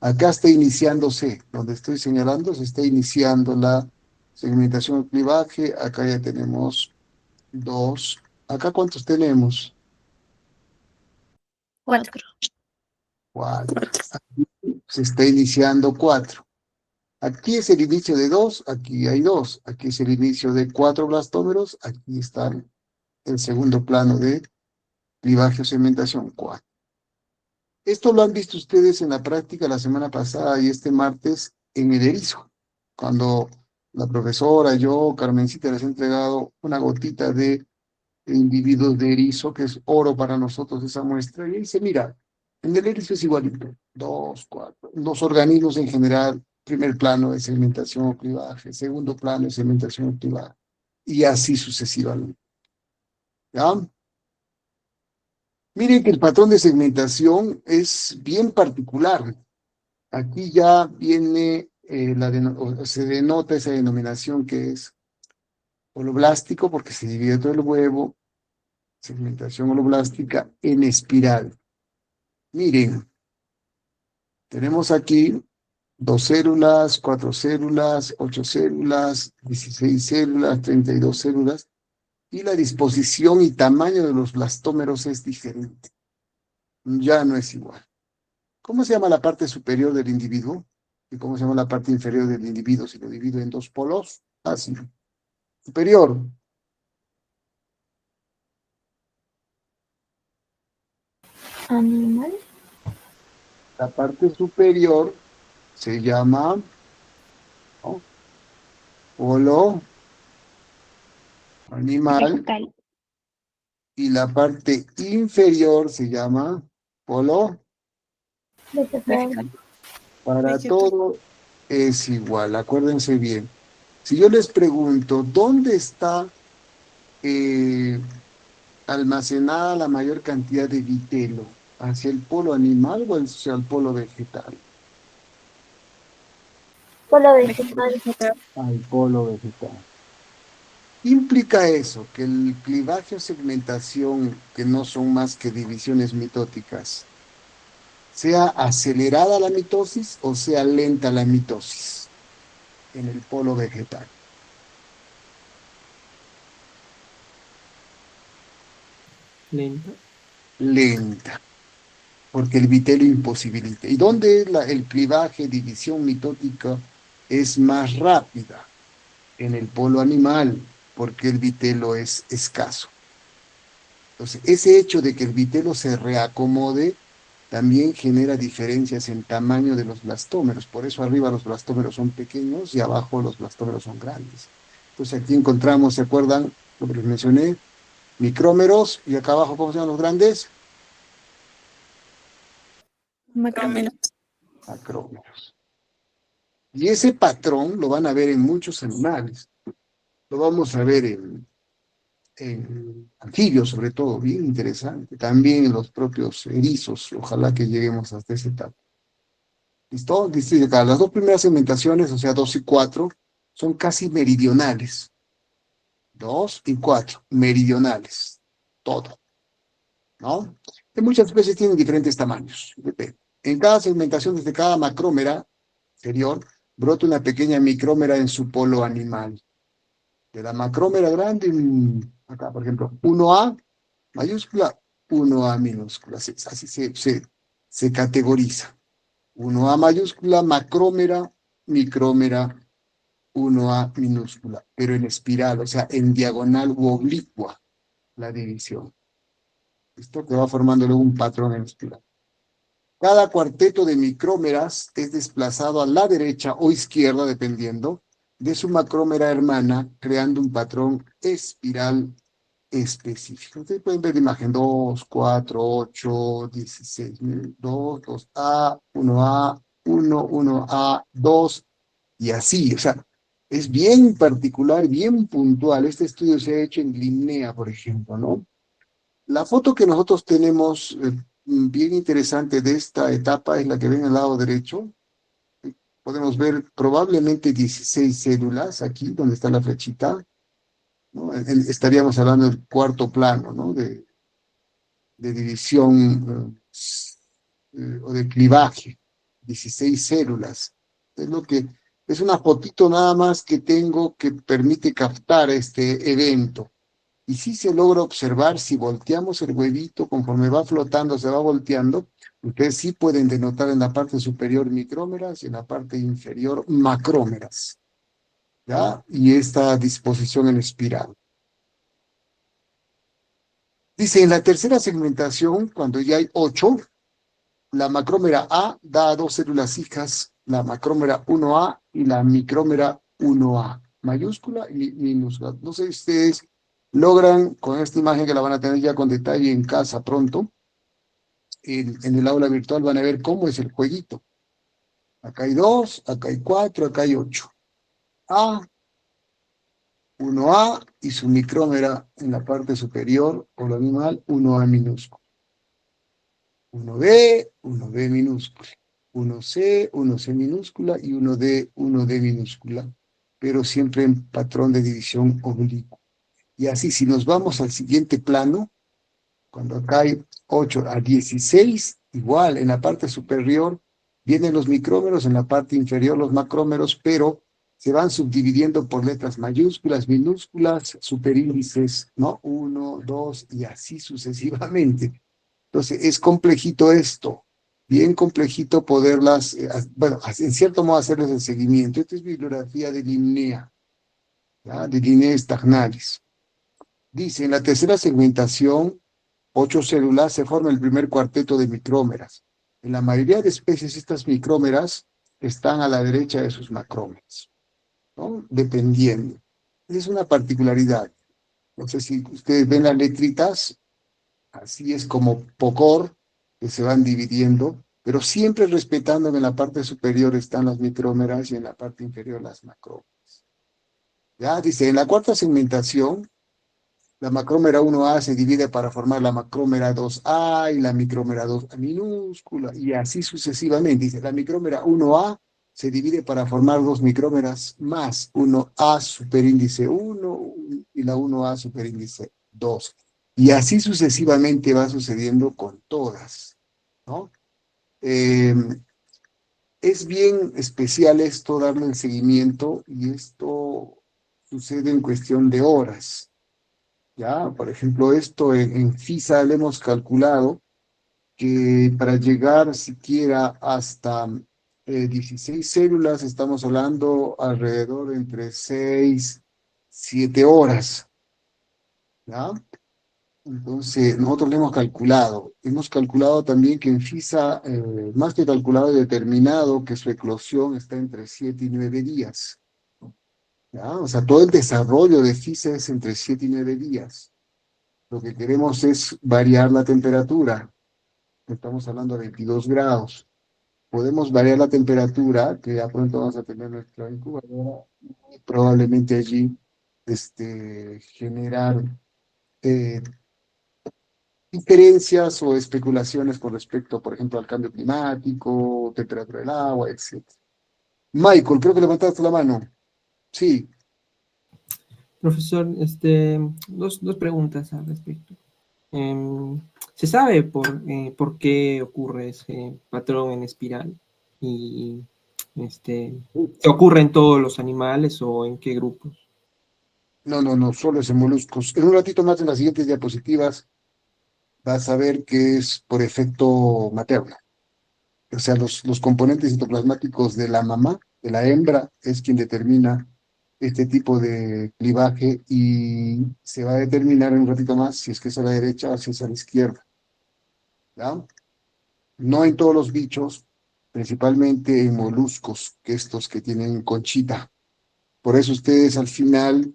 Acá está iniciándose, donde estoy señalando, se está iniciando la segmentación del clivaje. Acá ya tenemos dos. ¿Acá cuántos tenemos? Cuatro. Cuatro. Aquí se está iniciando cuatro. Aquí es el inicio de dos, aquí hay dos. Aquí es el inicio de cuatro blastómeros, aquí está el segundo plano de clivaje o segmentación, cuatro. Esto lo han visto ustedes en la práctica la semana pasada y este martes en el erizo, cuando la profesora, yo, Carmencita, les he entregado una gotita de individuos de erizo, que es oro para nosotros esa muestra, y dice, mira, en el erizo es igualito, dos, cuatro, los organismos en general, primer plano de segmentación o clivaje, segundo plano de segmentación o clivaje, y así sucesivamente. ¿Ya? Miren que el patrón de segmentación es bien particular. Aquí ya viene, se denota esa denominación que es holoblástico porque se divide todo el huevo, segmentación holoblástica en espiral. Miren, tenemos aquí 2 células, 4 células, 8 células, 16 células, 32 células, y la disposición y tamaño de los blastómeros es diferente. Ya no es igual. ¿Cómo se llama la parte superior del individuo? ¿Y cómo se llama la parte inferior del individuo si lo divido en dos polos? Así. Superior. Animal. La parte superior se llama, ¿no? Polo animal, Vegetal. y la parte inferior se llama polo. Vegetal. Para todo es igual, acuérdense bien. Si yo les pregunto, ¿dónde está eh, almacenada la mayor cantidad de vitelo? ¿Hacia el polo animal o hacia el polo vegetal? Polo vegetal. Al polo vegetal. Implica eso, que el clivaje o segmentación, que no son más que divisiones mitóticas, sea acelerada la mitosis o sea lenta la mitosis en el polo vegetal. Lenta. Lenta, porque el vitello imposibilita. ¿Y dónde el clivaje, división mitótica es más rápida? En el polo animal, porque el vitelo es escaso. Entonces, ese hecho de que el vitelo se reacomode también genera diferencias en tamaño de los blastómeros. Por eso arriba los blastómeros son pequeños y abajo los blastómeros son grandes. Entonces aquí encontramos, ¿se acuerdan lo que les mencioné? Micrómeros y acá abajo, ¿cómo se llaman los grandes? Macrómeros. Macrómeros. Y ese patrón lo van a ver en muchos animales. Lo vamos a ver en anfibios, sobre todo, bien interesante. También en los propios erizos. Ojalá que lleguemos hasta esa etapa. ¿Listo? Dice acá, las dos primeras segmentaciones, o sea, 2 y 4, son casi meridionales. 2 y 4, meridionales. Todo, ¿no? Y muchas especies tienen diferentes tamaños. Depende. En cada segmentación, desde cada macrómera exterior, brota una pequeña micrómera en su polo animal. De la macrómera grande, acá, por ejemplo, 1A mayúscula, 1A minúscula. Así se categoriza. 1A mayúscula, macrómera, micrómera, 1A minúscula, pero en espiral, o sea, en diagonal u oblicua la división. Esto que va formando luego un patrón en espiral. Cada cuarteto de micrómeras es desplazado a la derecha o izquierda, dependiendo de su macrómera hermana, creando un patrón espiral específico. Ustedes pueden ver la imagen 2, 4, 8, 16, 2, 2A, 1A, 1, 1A, 2, y así. O sea, es bien particular, bien puntual. Este estudio se ha hecho en Linnea, por ejemplo, ¿no? La foto que nosotros tenemos bien interesante de esta etapa es la que ven al lado derecho. Podemos ver probablemente 16 células aquí, donde está la flechita, ¿no? Estaríamos hablando del cuarto plano, ¿no? De división o de clivaje, 16 células. Es lo que es una fotito nada más que tengo que permite captar este evento. Y sí se logra observar si volteamos el huevito conforme va flotando, se va volteando. Ustedes sí pueden denotar en la parte superior micrómeras y en la parte inferior macrómeras, ¿ya? Y esta disposición en espiral. Dice, en la tercera segmentación, cuando ya hay 8, la macrómera A da a 2 células hijas, la macrómera 1A y la micrómera 1A, mayúscula y minúscula. No sé si ustedes logran, con esta imagen que la van a tener ya con detalle en casa pronto, en el aula virtual van a ver cómo es el jueguito. Acá hay 2, acá hay 4, acá hay 8. A, 1A y su micrómera en la parte superior, o lo animal, 1A minúscula. 1B, 1B minúscula. 1C, 1C minúscula y 1D, 1D minúscula, pero siempre en patrón de división oblicuo. Y así, si nos vamos al siguiente plano, cuando acá hay 8 a 16, igual, en la parte superior vienen los micrómeros, en la parte inferior los macrómeros, pero se van subdividiendo por letras mayúsculas, minúsculas, superíndices, ¿no? 1, 2 y así sucesivamente. Entonces, es complejito esto, bien complejito poderlas, bueno, en cierto modo hacerles el seguimiento. Esta es bibliografía de Linnea, ¿ya? De Linnea Stagnalis. Dice, en la tercera segmentación, 8 células, se forma el primer cuarteto de micrómeras. En la mayoría de especies, estas micrómeras están a la derecha de sus macrómeras, ¿no? Dependiendo. Esa es una particularidad. No sé si ustedes ven las letritas, así es como POCOR, que se van dividiendo, pero siempre respetando que en la parte superior están las micrómeras y en la parte inferior las macrómeras. Ya, dice, en la cuarta segmentación, la macrómera 1A se divide para formar la macrómera 2A y la micrómera 2A minúscula, y así sucesivamente. Dice, la micrómera 1A se divide para formar dos micrómeras más, 1A superíndice 1 y la 1A superíndice 2. Y así sucesivamente va sucediendo con todas, ¿no? Eh, es bien especial esto, darle el seguimiento, y esto sucede en cuestión de horas. ¿Ya? Por ejemplo, esto en FISA le hemos calculado que para llegar siquiera hasta 16 células estamos hablando alrededor de entre 6, 7 horas, ¿ya? Entonces, nosotros le hemos calculado también que en FISA, más que calculado y determinado que su eclosión está entre 7 y 9 días, ¿ya? O sea, todo el desarrollo de FISA es entre 7 y 9 días. Lo que queremos es variar la temperatura. Estamos hablando de 22 grados. Podemos variar la temperatura, que ya pronto vamos a tener nuestra incubadora, y probablemente allí generar eh, diferencias o especulaciones con respecto, por ejemplo, al cambio climático, temperatura del agua, etc. Michael, creo que levantaste la mano. Sí, Profesor, dos preguntas al respecto. Em, ¿Se sabe por qué ocurre ese patrón en espiral? Y ¿se ocurre en todos los animales o en qué grupos? no, solo es en moluscos. En un ratito más en las siguientes diapositivas vas a ver que es por efecto materno. O sea, los componentes citoplasmáticos de la mamá, de la hembra, es quien determina este tipo de clivaje, y se va a determinar en un ratito más si es que es a la derecha o si es a la izquierda, ¿ya? No en todos los bichos, principalmente en moluscos, que estos que tienen conchita. Por eso ustedes al final,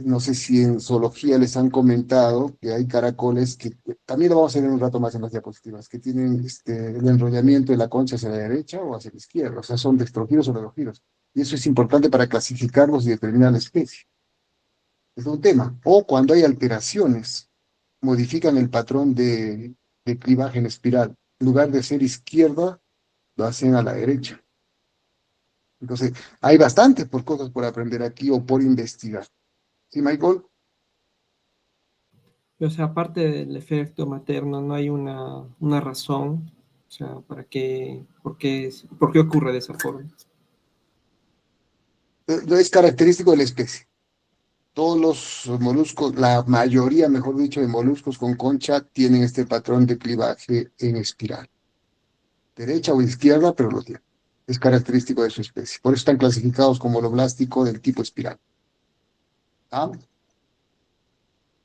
no sé si en zoología les han comentado que hay caracoles que también lo vamos a ver en un rato más en las diapositivas, que tienen el enrollamiento de la concha hacia la derecha o hacia la izquierda, o sea, son dextrogiros o ledogiros. Y eso es importante para clasificarlos y determinar la especie. Es un tema. O cuando hay alteraciones, modifican el patrón de clivaje en espiral. En lugar de ser izquierda, lo hacen a la derecha. Entonces, hay bastante por cosas por aprender aquí o por investigar. ¿Sí, Michael? O sea, aparte del efecto materno, no hay una razón, o sea, por qué ocurre de esa forma. Es característico de la especie. Todos los moluscos, la mayoría, mejor dicho, de moluscos con concha tienen este patrón de clivaje en espiral. Derecha o izquierda, pero lo tienen. Es característico de su especie. Por eso están clasificados como holoblástico del tipo espiral. ¿Ah?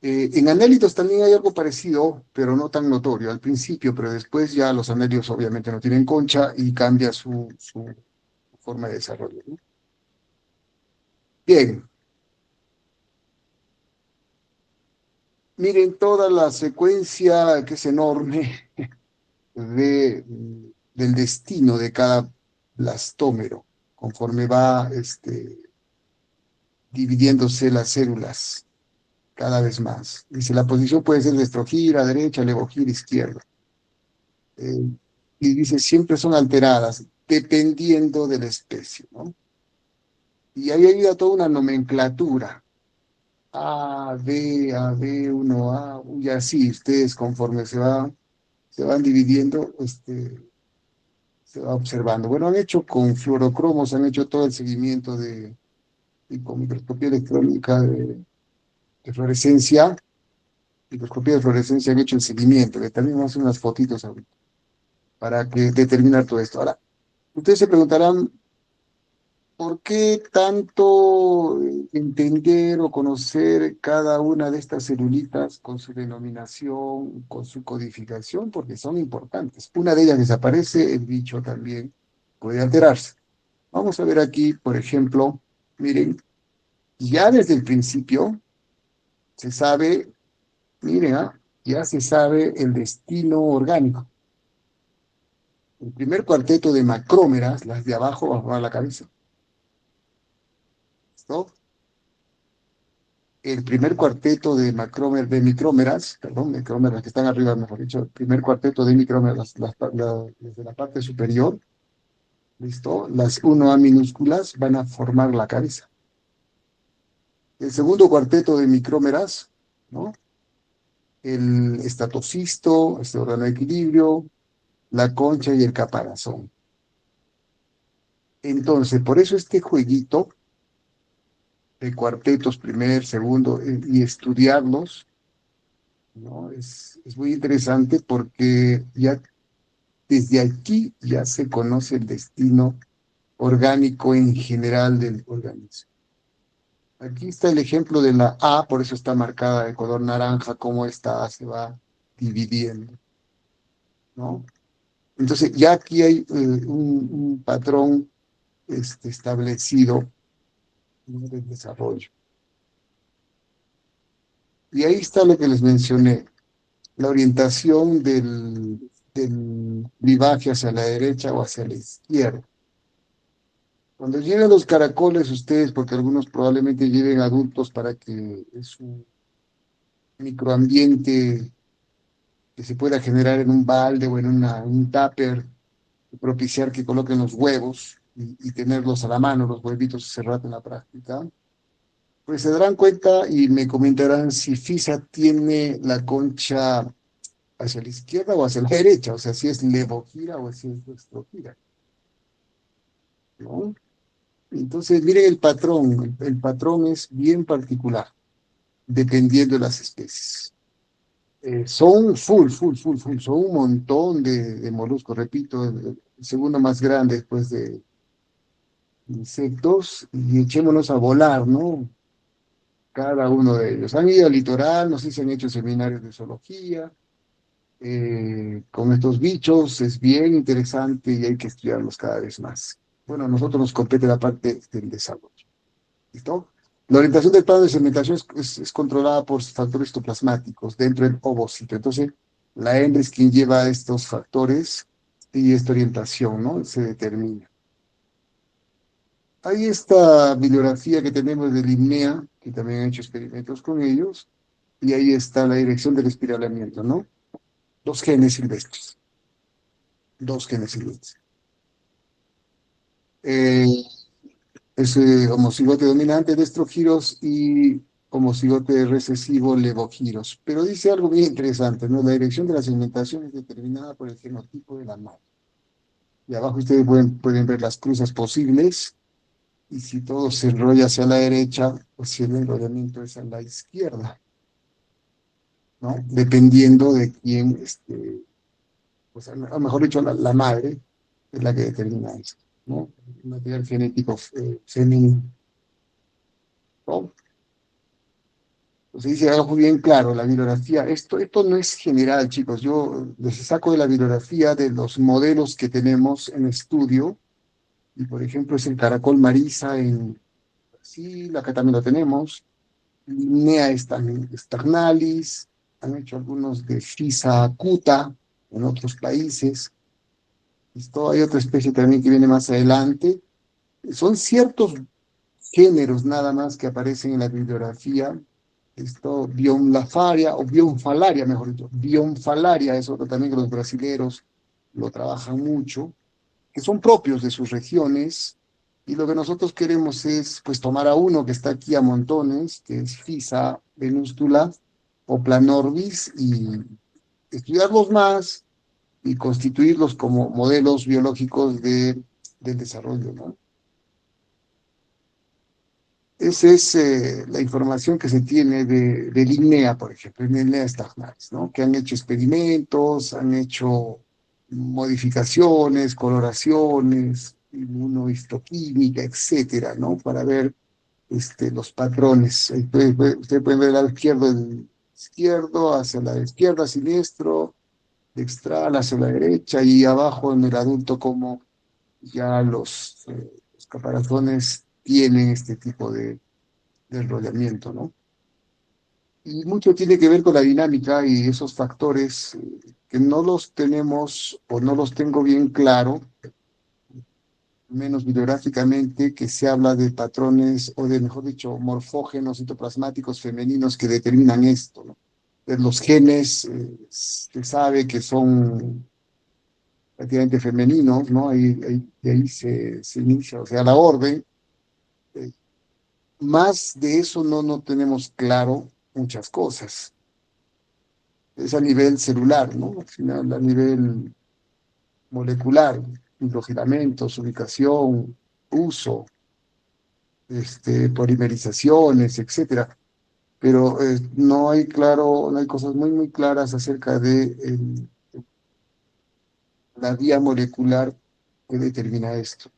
En anélidos también hay algo parecido, pero no tan notorio al principio, pero después ya los anélidos obviamente no tienen concha y cambia su forma de desarrollo, ¿no? Bien, miren toda la secuencia que es enorme de, del destino de cada blastómero, conforme va dividiéndose las células cada vez más. Dice, la posición puede ser destrogir derecha, levogir izquierda. Eh, y dice, siempre son alteradas, dependiendo de la especie, ¿no? Y ahí hay toda una nomenclatura. A, B, 1A, y así, ustedes conforme se van dividiendo, se va observando. Bueno, han hecho con fluorocromos, han hecho todo el seguimiento y con microscopía electrónica de fluorescencia, microscopía de fluorescencia han hecho el seguimiento, que también vamos a hacer unas fotitos ahorita, para que determinar todo esto. Ahora, ustedes se preguntarán, ¿por qué tanto entender o conocer cada una de estas celulitas con su denominación, con su codificación? Porque son importantes. Una de ellas desaparece, el bicho también puede alterarse. Vamos a ver aquí, por ejemplo, miren, ya desde el principio se sabe, miren, ya se sabe el destino orgánico. El primer cuarteto de macrómeras, las de abajo, bajo a la cabeza. ¿Listo? El primer cuarteto de micrómeras, perdón, micrómeras que están arriba, mejor dicho, el primer cuarteto de micrómeras, desde la parte superior, ¿listo? Las 1A minúsculas van a formar la cabeza. El segundo cuarteto de micrómeras, ¿no? El estatocisto, este órgano de equilibrio, la concha y el caparazón. Entonces, por eso este jueguito de cuartetos, primer, segundo, y estudiarlos, ¿no? Es muy interesante porque ya desde aquí ya se conoce el destino orgánico en general del organismo. Aquí está el ejemplo de la A, por eso está marcada de color naranja, cómo esta A se va dividiendo, ¿no? Entonces, ya aquí hay un patrón establecido, ¿no?, del desarrollo. Y ahí está lo que les mencioné, la orientación del clivaje hacia la derecha o hacia la izquierda. Cuando lleguen los caracoles ustedes, porque algunos probablemente lleven adultos para que es un microambiente que se pueda generar en un balde o en un tupper, propiciar que coloquen los huevos y tenerlos a la mano, los huevitos hace rato en la práctica, pues se darán cuenta y me comentarán si FISA tiene la concha hacia la izquierda o hacia la derecha, o sea, si es levogira o si es dextrogira, ¿no? Entonces, miren el patrón, el patrón es bien particular, dependiendo de las especies. Son son un montón de moluscos, repito, el segundo más grande después de insectos, y echémonos a volar, ¿no? Cada uno de ellos. Han ido al litoral, no sé si han hecho seminarios de zoología, con estos bichos, es bien interesante y hay que estudiarlos cada vez más. Bueno, a nosotros nos compete la parte del desarrollo. ¿Listo? La orientación del plano de segmentación es controlada por factores citoplasmáticos dentro del ovocito. Entonces, la hembra es quien lleva estos factores y esta orientación, ¿no? Se determina. Hay esta bibliografía que tenemos del INEA, que también han hecho experimentos con ellos, y ahí está la dirección del espiralamiento, ¿no? Dos genes silvestres. Dos genes silvestres. Es homocigote dominante de estrogiros y homocigote recesivo levogiros. Pero dice algo bien interesante, ¿no? La dirección de la segmentación es determinada por el genotipo de la madre. Y abajo ustedes pueden ver las cruzas posibles, y si todo se enrolla hacia la derecha, pues si el enrollamiento es a la izquierda, ¿no? Dependiendo de quién, pues a mejor dicho, la madre es la que determina esto, ¿no? El material genético femenino, ¿no? Entonces dice algo bien claro, la bibliografía. Esto no es general, chicos. Yo les saco de la bibliografía de los modelos que tenemos en estudio. Y por ejemplo, es el caracol marisa en Brasil, acá también lo tenemos. Linnea stagnalis, han hecho algunos de Fisa acuta en otros países. Esto hay otra especie también que viene más adelante. Son ciertos géneros nada más que aparecen en la bibliografía. Esto, Bionfalaria, o Bionfalaria, mejor dicho. Bionfalaria es otro también que los brasileros lo trabajan mucho, que son propios de sus regiones, y lo que nosotros queremos es, pues, tomar a uno que está aquí a montones, que es Fisa venústula o Planorbis, y estudiarlos más y constituirlos como modelos biológicos del desarrollo, ¿no? Esa es la información que se tiene de Linnea, por ejemplo, Linnea stagnalis, ¿no? Que han hecho experimentos, han hecho modificaciones, coloraciones, inmunohistoquímica, etcétera, ¿no? Para ver los patrones. Ustedes pueden ver al lado izquierdo, el izquierdo, hacia la izquierda, siniestro, dextral hacia la derecha, y abajo en el adulto como ya los caparazones tienen este tipo de enrollamiento, ¿no? Y mucho tiene que ver con la dinámica y esos factores que no los tenemos o no los tengo bien claro, menos bibliográficamente, que se habla de patrones o de, mejor dicho, morfógenos citoplasmáticos femeninos que determinan esto, ¿no? Los genes se sabe que son prácticamente femeninos, ¿no? De ahí se inicia, o sea, la orden. eh, Más de eso no tenemos claro muchas cosas. Es a nivel celular, ¿no? Al final, a nivel molecular, los filamentos, ubicación, uso, polimerizaciones, etcétera. Pero no hay no hay cosas muy claras acerca de la vía molecular que determina esto.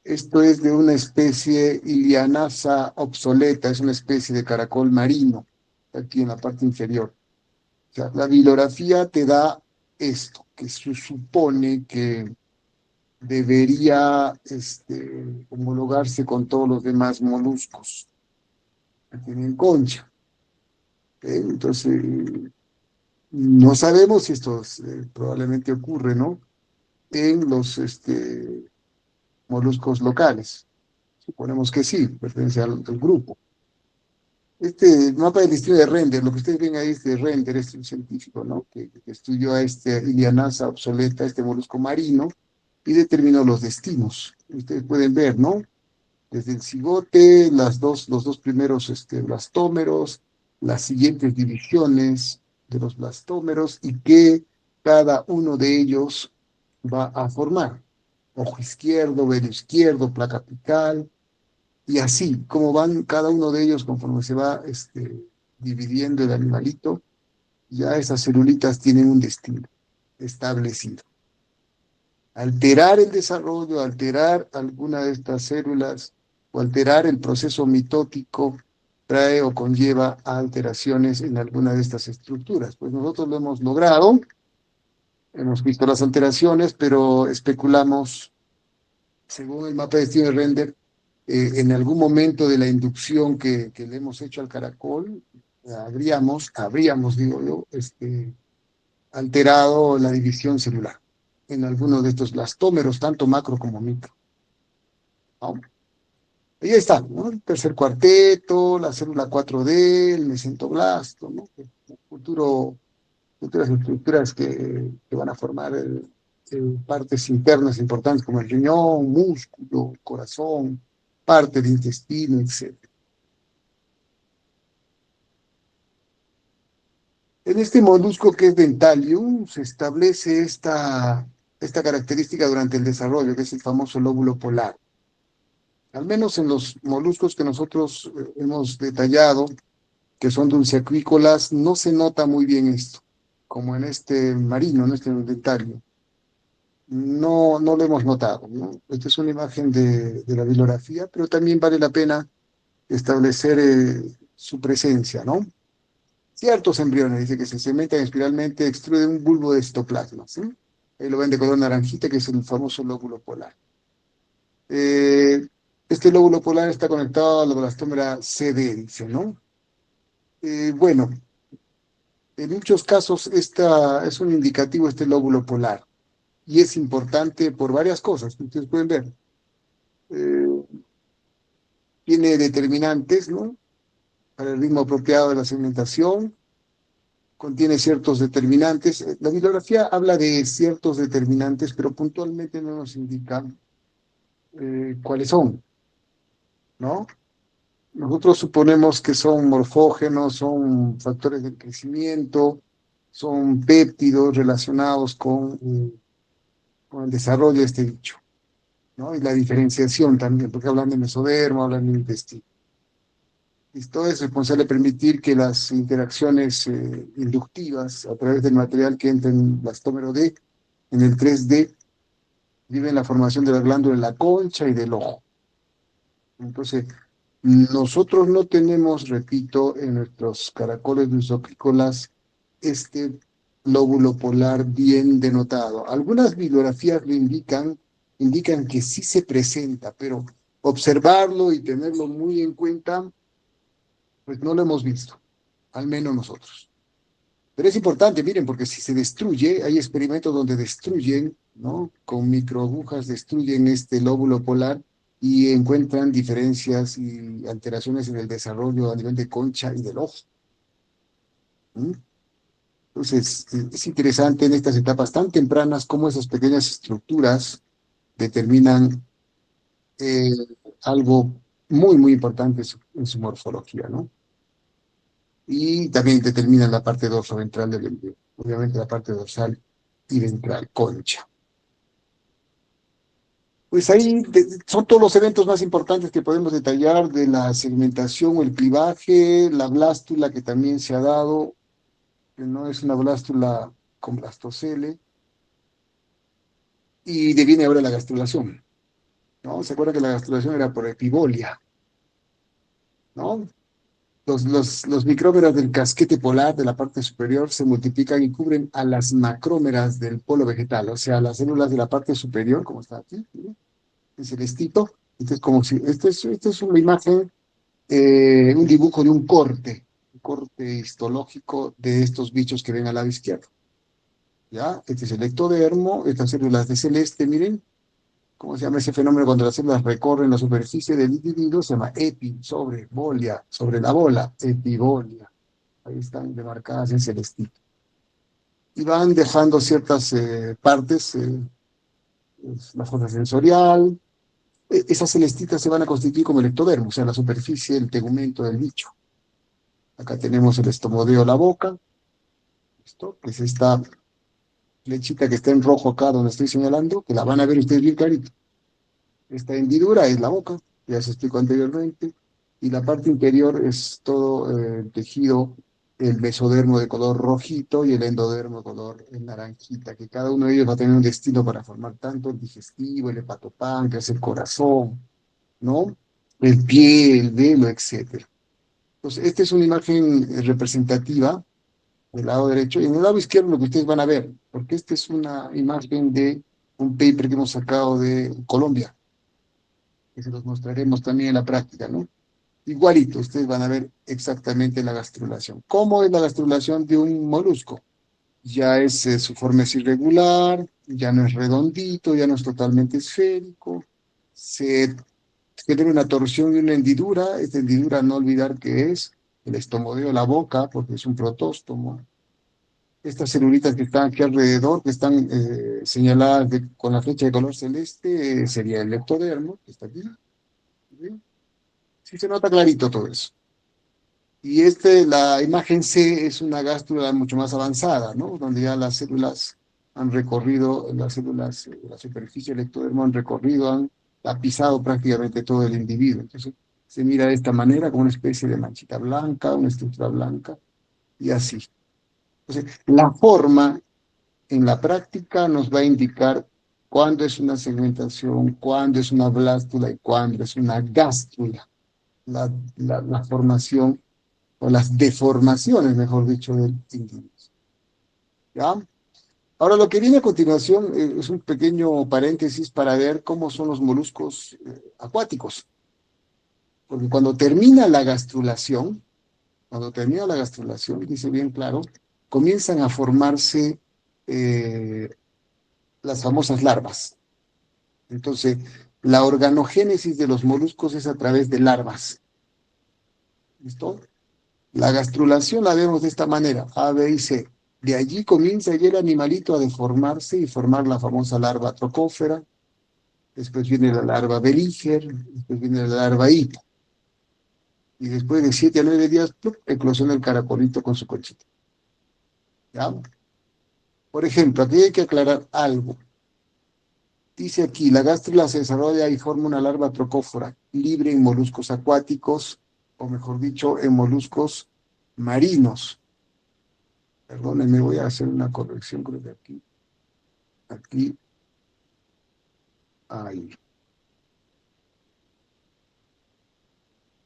Esto es de una especie Ilianasa obsoleta, es una especie de caracol marino, aquí en la parte inferior. O sea, la bibliografía te da esto, que se supone que debería homologarse con todos los demás moluscos que tienen concha. Entonces, no sabemos si esto probablemente ocurre, ¿no? En los moluscos locales. Suponemos que sí, pertenece al grupo. Este mapa del distrito de Render, lo que ustedes ven ahí es de Render, es un científico, ¿no? Que estudió a Ilianasa obsoleta, este molusco marino, y determinó los destinos. Ustedes pueden ver, ¿no? Desde el cigote, los dos primeros blastómeros, las siguientes divisiones de los blastómeros y que cada uno de ellos va a formar. Ojo izquierdo, velo izquierdo, placa apical, y así, como van cada uno de ellos conforme se va dividiendo el animalito, ya esas celulitas tienen un destino establecido. Alterar el desarrollo, alterar alguna de estas células o alterar el proceso mitótico trae o conlleva a alteraciones en alguna de estas estructuras. Pues nosotros lo hemos logrado, hemos visto las alteraciones, pero especulamos, según el mapa de Steven Render, en algún momento de la inducción que le hemos hecho al caracol, habríamos, digo yo, alterado la división celular en algunos de estos blastómeros, tanto macro como micro. ¿No? Ahí está, ¿no? El tercer cuarteto, la célula 4D, el mesentoblasto, ¿no? Futuras estructuras que van a formar partes internas importantes como el riñón, músculo, corazón, parte del intestino, etc. En este molusco que es Dentalium se establece esta característica durante el desarrollo, que es el famoso lóbulo polar. Al menos en los moluscos que nosotros hemos detallado, que son dulceacuícolas, no se nota muy bien esto, como en este marino, en este Dentalium. No lo hemos notado, ¿no? Esta es una imagen de la bibliografía, pero también vale la pena establecer su presencia, ¿no? Ciertos embriones, dice que se cementan espiralmente, extruyen un bulbo de citoplasma, ¿sí? Ahí lo ven de color naranjita, que es el famoso lóbulo polar. Este lóbulo polar está conectado a la blastómera CD, dice, ¿no? Bueno, en muchos casos es un indicativo este lóbulo polar, y es importante por varias cosas que ustedes pueden ver. Tiene determinantes, ¿no? Para el ritmo apropiado de la segmentación, contiene ciertos determinantes. La bibliografía habla de ciertos determinantes, pero puntualmente no nos indican cuáles son, ¿no? Nosotros suponemos que son morfógenos, son factores del crecimiento, son péptidos relacionados con el desarrollo de este bicho, ¿no? Y la diferenciación también, porque hablan de mesodermo, hablan de intestino. Esto es responsable de permitir que las interacciones inductivas a través del material que entra en el blastómero D, en el 3D, lleven la formación de la glándula de la concha y del ojo. Entonces, nosotros no tenemos, repito, en nuestros caracoles dulceacuícolas este lóbulo polar bien denotado. Algunas bibliografías lo indican que sí se presenta, pero observarlo y tenerlo muy en cuenta, pues no lo hemos visto, al menos nosotros. Pero es importante, miren, porque si se destruye, hay experimentos donde destruyen, ¿no? Con microagujas destruyen este lóbulo polar y encuentran diferencias y alteraciones en el desarrollo a nivel de concha y del ojo. ¿Mm? Entonces, es interesante en estas etapas tan tempranas cómo esas pequeñas estructuras determinan eh, algo muy importante en su morfología, ¿no? Y también determinan la parte dorsoventral del embrión. obviamente la parte dorsal y ventral, concha. Pues ahí son todos los eventos más importantes que podemos detallar de la segmentación o el clivaje, la blástula que también se ha dado, que no es una blástula con blastocele, y deviene ahora la gastrulación, ¿no? ¿Se acuerda que la gastrulación era por epibolia, ¿no? Los micrómeras del casquete polar de la parte superior se multiplican y cubren a las macrómeras del polo vegetal, o sea, las células de la parte superior, como está aquí, ¿no? El celestito. Entonces, como si, esto es una imagen, un dibujo de un corte histológico de estos bichos que ven al lado izquierdo. ¿Ya? Este es el ectodermo, estas células de celeste, miren, ¿cómo se llama ese fenómeno cuando las células recorren la superficie del individuo? Se llama epi, sobre, bolia, sobre la bola, epibolia. Ahí están demarcadas en celestito. Y van dejando ciertas partes, la fosa sensorial. Esas celestitas se van a constituir como el ectodermo, o sea, la superficie, el tegumento del bicho. Acá tenemos el estomodeo, la boca, esto, que es esta flechita que está en rojo acá donde estoy señalando, que la van a ver ustedes bien clarito. Esta hendidura es la boca, ya se explicó anteriormente, y la parte inferior es todo el tejido, el mesodermo de color rojito y el endodermo de color naranjita, que cada uno de ellos va a tener un destino para formar tanto el digestivo, el hepatopáncreas, el corazón, ¿no? El pie, el velo, etcétera. Entonces, esta es una imagen representativa del lado derecho y en el lado izquierdo lo que ustedes van a ver, porque esta es una imagen de un paper que hemos sacado de Colombia, que se los mostraremos también en la práctica, ¿no? Igualito, ustedes van a ver exactamente la gastrulación. ¿Cómo es la gastrulación de un molusco? Ya es, su forma es irregular, ya no es redondito, ya no es totalmente esférico, se genera una torsión y una hendidura. Esta hendidura no olvidar que es el estomodeo de la boca, porque es un protóstomo. Estas celulitas que están aquí alrededor, que están señaladas con la flecha de color celeste, sería el ectodermo, que está aquí. ¿Sí? Sí se nota clarito todo eso. Y la imagen C es una gástrula mucho más avanzada, ¿no? Donde ya las células han recorrido, las células de la superficie del ectodermo han recorrido, han tapizado prácticamente todo el individuo. Entonces se mira de esta manera, como una especie de manchita blanca, una estructura blanca, y así. Entonces, la forma en la práctica nos va a indicar cuándo es una segmentación, cuándo es una blástula y cuándo es una gástrula. La formación o las deformaciones, mejor dicho, del individuo. ¿Ya? Ahora, lo que viene a continuación es un pequeño paréntesis para ver cómo son los moluscos acuáticos. Porque cuando termina la gastrulación, dice bien claro, comienzan a formarse eh, las famosas larvas. Entonces, la organogénesis de los moluscos es a través de larvas. ¿Listo? La gastrulación la vemos de esta manera, A, B y C. De allí comienza ya el animalito a deformarse y formar la famosa larva trocófera. Después viene la larva belíger, después viene la larva hita. Y después de 7 a 9 días, ¡plup!, eclosiona el caracolito con su conchita. ¿Ya? Por ejemplo, aquí hay que aclarar algo. Dice aquí, la gástrula se desarrolla y forma una larva trocófora, libre en moluscos acuáticos, o mejor dicho, en moluscos marinos. Perdónenme, voy a hacer una corrección, creo que aquí, ahí.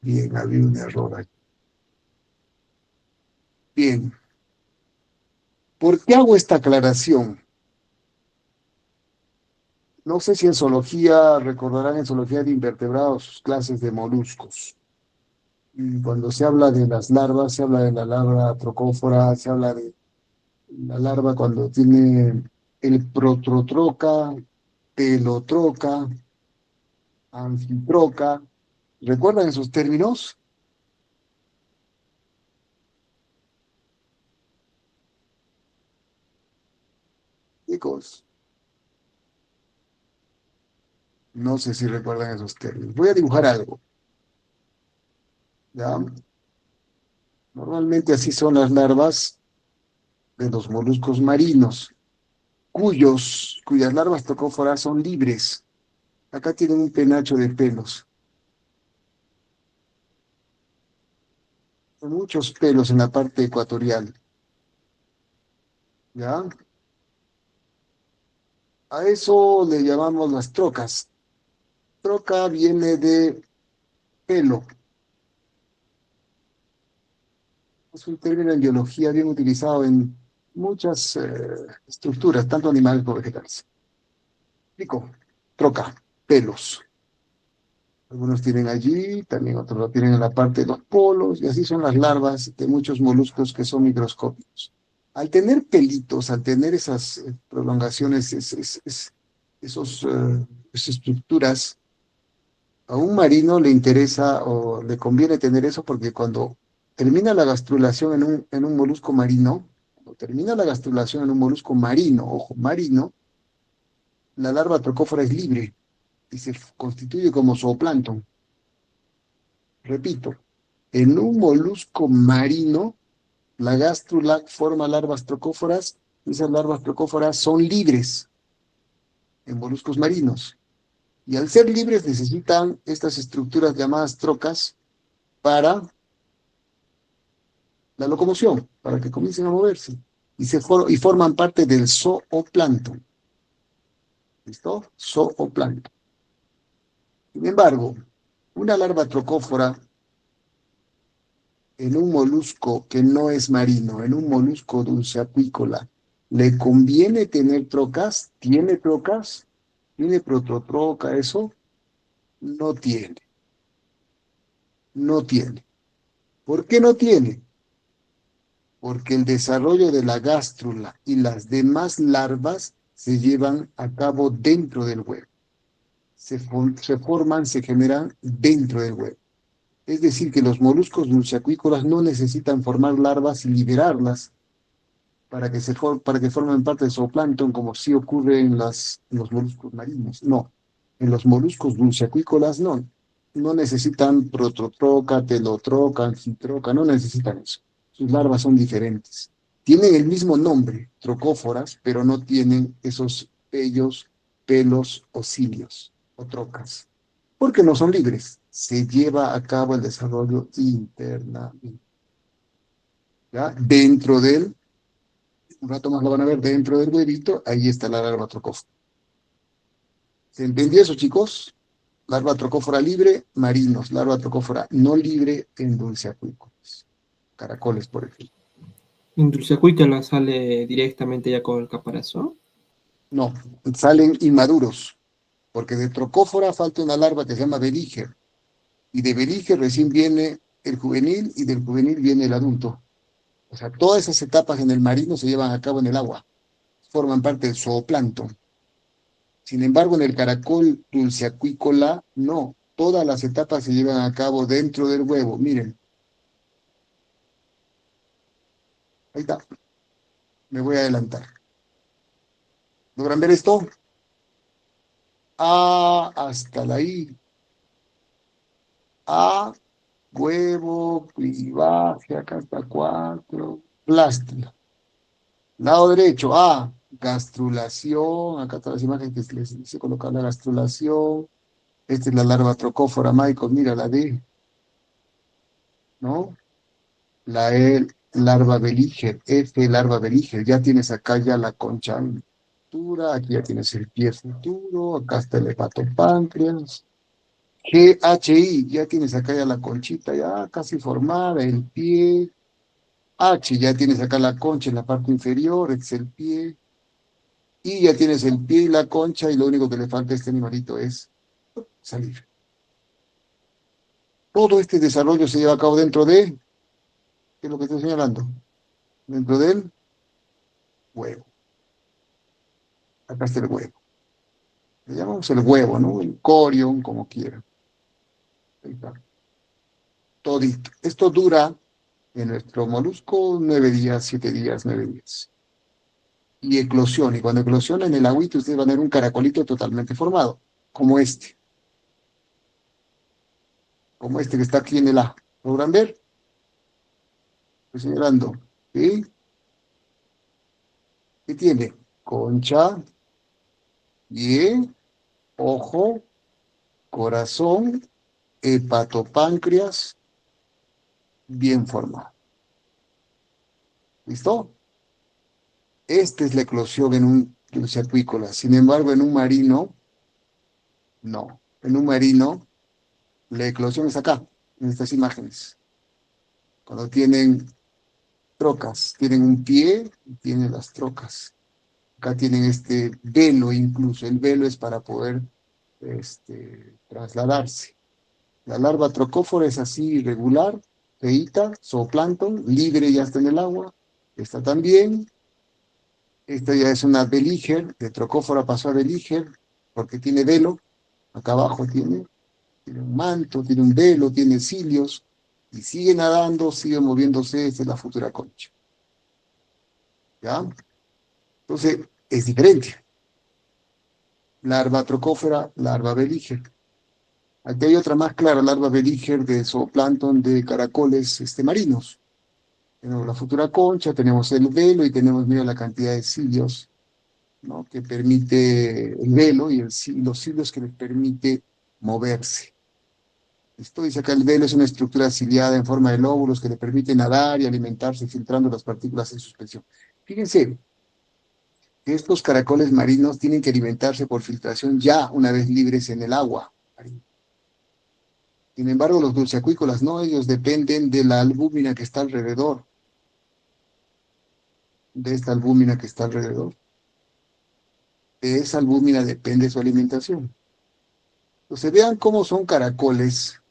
Bien, había un error aquí. Bien, ¿por qué hago esta aclaración? No sé si en zoología, recordarán en zoología de invertebrados, sus clases de moluscos. Y cuando se habla de las larvas, se habla de la larva trocófora, se habla de la larva cuando tiene el prototroca, pelotroca, anfitroca. ¿Recuerdan esos términos? Chicos, no sé si recuerdan esos términos. Voy a dibujar algo. ¿Ya? Normalmente así son las larvas. de los moluscos marinos, cuyas larvas trocóforas son libres. Acá tienen un penacho de pelos, muchos pelos en la parte ecuatorial, ¿ya? A eso le llamamos las trocas. Troca viene de pelo. Es un término en biología bien utilizado en muchas estructuras, tanto animales como vegetales. Explico. Troca, pelos. Algunos tienen allí, también otros lo tienen en la parte de los polos, y así son las larvas de muchos moluscos que son microscópicos. Al tener pelitos, al tener esas prolongaciones, esas estructuras, a un marino le interesa o le conviene tener eso porque cuando termina la gastrulación en un molusco marino, cuando termina la gastrulación en un molusco marino, ojo, marino, la larva trocófora es libre y se constituye como zooplancton. Repito, en un molusco marino, la gástrula forma larvas trocóforas y esas larvas trocóforas son libres en moluscos marinos. Y al ser libres necesitan estas estructuras llamadas trocas para la locomoción, para que comiencen a moverse. Y forman parte del zooplancton. ¿Listo? Zooplancton. Sin embargo, una larva trocófora en un molusco que no es marino, en un molusco dulceacuícola, ¿le conviene tener trocas? ¿Tiene trocas? ¿Tiene prototroca eso? No tiene, no tiene. ¿Por qué no tiene? Porque el desarrollo de la gástrula y las demás larvas se llevan a cabo dentro del huevo. Se forman, se generan dentro del huevo. Es decir, que los moluscos dulceacuícolas no necesitan formar larvas y liberarlas para que formen parte del zooplancton, como sí ocurre en los moluscos marinos. No, en los moluscos dulceacuícolas no. No necesitan prototroca, telotroca, anfitroca, no necesitan eso. Sus larvas son diferentes. Tienen el mismo nombre, trocóforas, pero no tienen esos pelos o cilios o trocas, porque no son libres. Se lleva a cabo el desarrollo internamente, ¿ya? Dentro del un rato más lo van a ver dentro del huevito, ahí está la larva trocófora. ¿Se entendió eso, chicos? Larva trocófora libre, marinos. Larva trocófora no libre en dulceacuícolas. Caracoles, por ejemplo. En Dulceacuícola sale directamente ya con el caparazón. No, salen inmaduros, porque de trocófora falta una larva que se llama belíger, y de belíger recién viene el juvenil, y del juvenil viene el adulto. O sea, todas esas etapas en el marino se llevan a cabo en el agua, forman parte del zooplancton. Sin embargo, en el caracol dulceacuícola, no. Todas las etapas se llevan a cabo dentro del huevo. Miren, ahí está. Me voy a adelantar. ¿Logran ver esto? A hasta la I. A, huevo, clivaje, acá está 4. Plástula. Lado derecho, A, gastrulación. Acá están las imágenes que les hice colocar la gastrulación. Esta es la larva trocófora, Michael. Mira la D, ¿no? La E, larva belíger, F, larva belíger, ya tienes acá ya la concha futura, aquí ya tienes el pie futuro, acá está el hepatopáncreas, GHI, ya tienes acá ya la conchita ya casi formada, el pie, H, ya tienes acá la concha en la parte inferior, es el pie, y ya tienes el pie y la concha, y lo único que le falta a este animalito es salir. Todo este desarrollo se lleva a cabo dentro de, ¿qué es lo que estoy señalando? Dentro del huevo. Acá está el huevo. Le llamamos el huevo, ¿no? El corion, como quieran. Ahí está. Todito. Esto dura en nuestro molusco 9 días, 7 días, 9 días. Y eclosiona. Y cuando eclosiona en el agüita, ustedes van a ver un caracolito totalmente formado, como este. Como este que está aquí en el A. ¿Logran ver? Estoy señalando. ¿Sí? ¿Qué tiene? Concha, pie, ojo, corazón, hepatopáncreas, bien formado. ¿Listo? Esta es la eclosión en un dulce acuícola. Sin embargo, en un marino, no. En un marino, la eclosión es acá, en estas imágenes. Cuando tienen trocas, tienen un pie y tienen las trocas. Acá tienen este velo incluso. El velo es para poder trasladarse. La larva trocófora es así, irregular, feíta, zooplancton, libre ya está en el agua. Esta también. Esta ya es una belíger, de trocófora pasó a belíger, porque tiene velo. Acá abajo tiene un manto, tiene un velo, tiene cilios, y sigue nadando, sigue moviéndose, esta es la futura concha. ¿Ya? Entonces, es diferente. Larva trocófora, larva belíger. Aquí hay otra más clara, larva belíger de zooplancton de caracoles marinos. Tenemos la futura concha, tenemos el velo y tenemos, mira, la cantidad de cilios, ¿no? Que permite el velo y los cilios que les permite moverse. Esto dice acá, el velo es una estructura ciliada en forma de lóbulos que le permite nadar y alimentarse filtrando las partículas en suspensión. Fíjense que estos caracoles marinos tienen que alimentarse por filtración ya una vez libres en el agua. Sin embargo, los dulceacuícolas no, ellos dependen de la albúmina que está alrededor, de esta albúmina que está alrededor. De esa albúmina depende su alimentación. Entonces vean cómo son caracoles,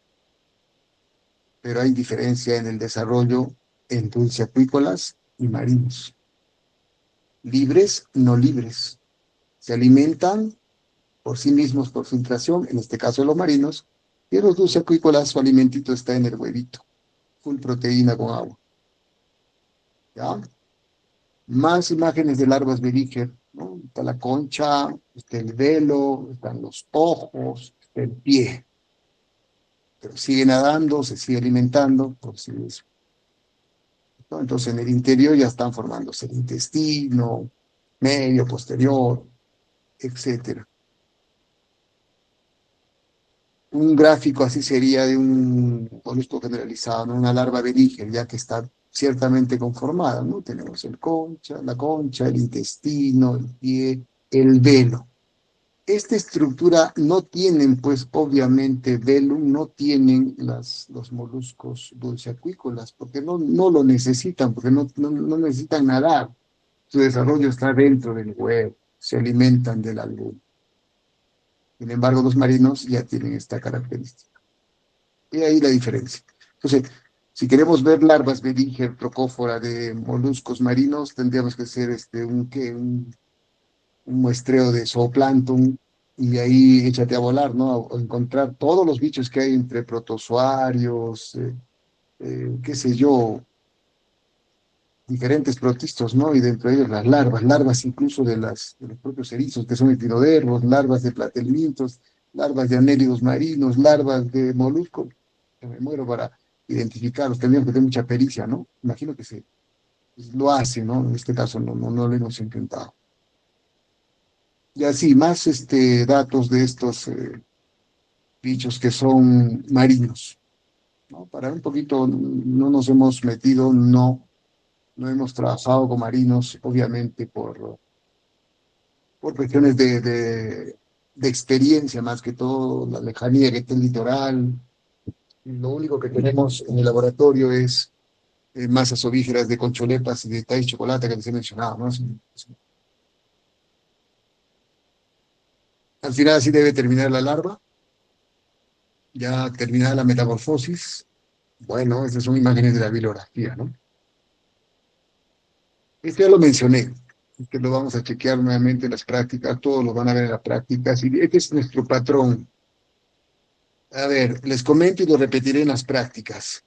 pero hay diferencia en el desarrollo en dulceacuícolas y marinos. Libres, no libres. Se alimentan por sí mismos por filtración, en este caso de los marinos, y en los dulceacuícolas su alimentito está en el huevito, full proteína con agua. ¿Ya? Más imágenes de larvas belíger, ¿no? Está la concha, está el velo, están los ojos, está el pie. Pero sigue nadando, se sigue alimentando por sí mismo, ¿no? Entonces en el interior ya están formándose el intestino, medio, posterior, etcétera. Un gráfico así sería de un molusco generalizado, ¿no? Una larva belíger, ya que está ciertamente conformada, ¿no? Tenemos la concha, el intestino, el pie, el velo. Esta estructura no tienen, pues, obviamente, velum, no tienen los moluscos dulceacuícolas, porque no lo necesitan, porque no necesitan nadar. Su desarrollo está dentro del huevo, se alimentan del albur. Sin embargo, los marinos ya tienen esta característica. Y ahí la diferencia. Entonces, si queremos ver larvas belíger, procófora de moluscos marinos, tendríamos que hacer un muestreo de zooplancton y ahí échate a volar, ¿no? O encontrar todos los bichos que hay entre protozoarios, qué sé yo, diferentes protistos, ¿no? Y dentro de ellos las larvas incluso de los propios erizos, que son equinodermos, larvas de platelmintos, larvas de anélidos marinos, larvas de moluscos. Me muero para identificarlos, tendríamos que tener mucha pericia, ¿no? Imagino que lo hace, ¿no? En este caso no lo hemos intentado. Y así, más datos de estos bichos que son marinos, ¿no? Para un poquito, no nos hemos metido, no hemos trabajado con marinos, obviamente por cuestiones de experiencia, más que todo, la lejanía que está el litoral. Lo único que tenemos en el laboratorio es masas ovígeras de concholepas y de taís chocolate que les he mencionado, ¿no? Al final así debe terminar la larva, ya terminada la metamorfosis. Bueno, estas son imágenes de la bibliografía, ¿no? Este ya lo mencioné, que lo vamos a chequear nuevamente en las prácticas, todos lo van a ver en las prácticas, y este es nuestro patrón. A ver, les comento y lo repetiré en las prácticas.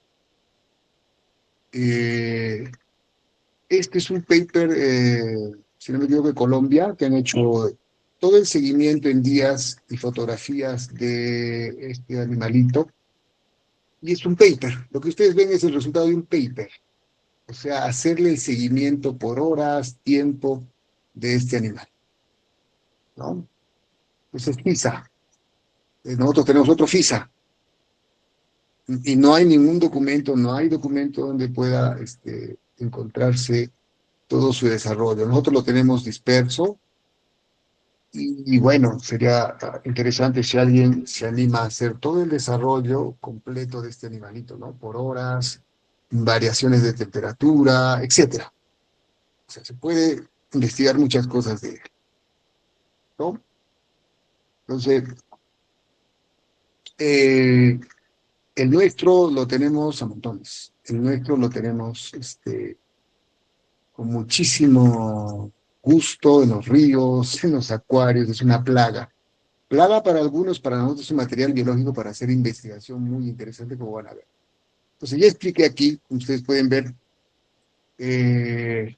Este es un paper, si no me equivoco, de Colombia, que han hecho todo el seguimiento en días y fotografías de este animalito. Y es un paper. Lo que ustedes ven es el resultado de un paper. O sea, hacerle el seguimiento por horas, tiempo. de este animal, ¿no? Entonces, FISA. Nosotros tenemos otro FISA. Y no hay ningún documento, no hay documento donde pueda encontrarse todo su desarrollo. Nosotros lo tenemos disperso y bueno, sería interesante si alguien se anima a hacer todo el desarrollo completo de este animalito, ¿no? Por horas, variaciones de temperatura, etcétera. O sea, se puede investigar muchas cosas de él, ¿no? Entonces, eh, el nuestro lo tenemos a montones. El nuestro lo tenemos con muchísimo gusto en los ríos, en los acuarios, es una plaga. Plaga para algunos, para nosotros es un material biológico para hacer investigación muy interesante, como van a ver. Entonces ya expliqué aquí, ustedes pueden ver eh,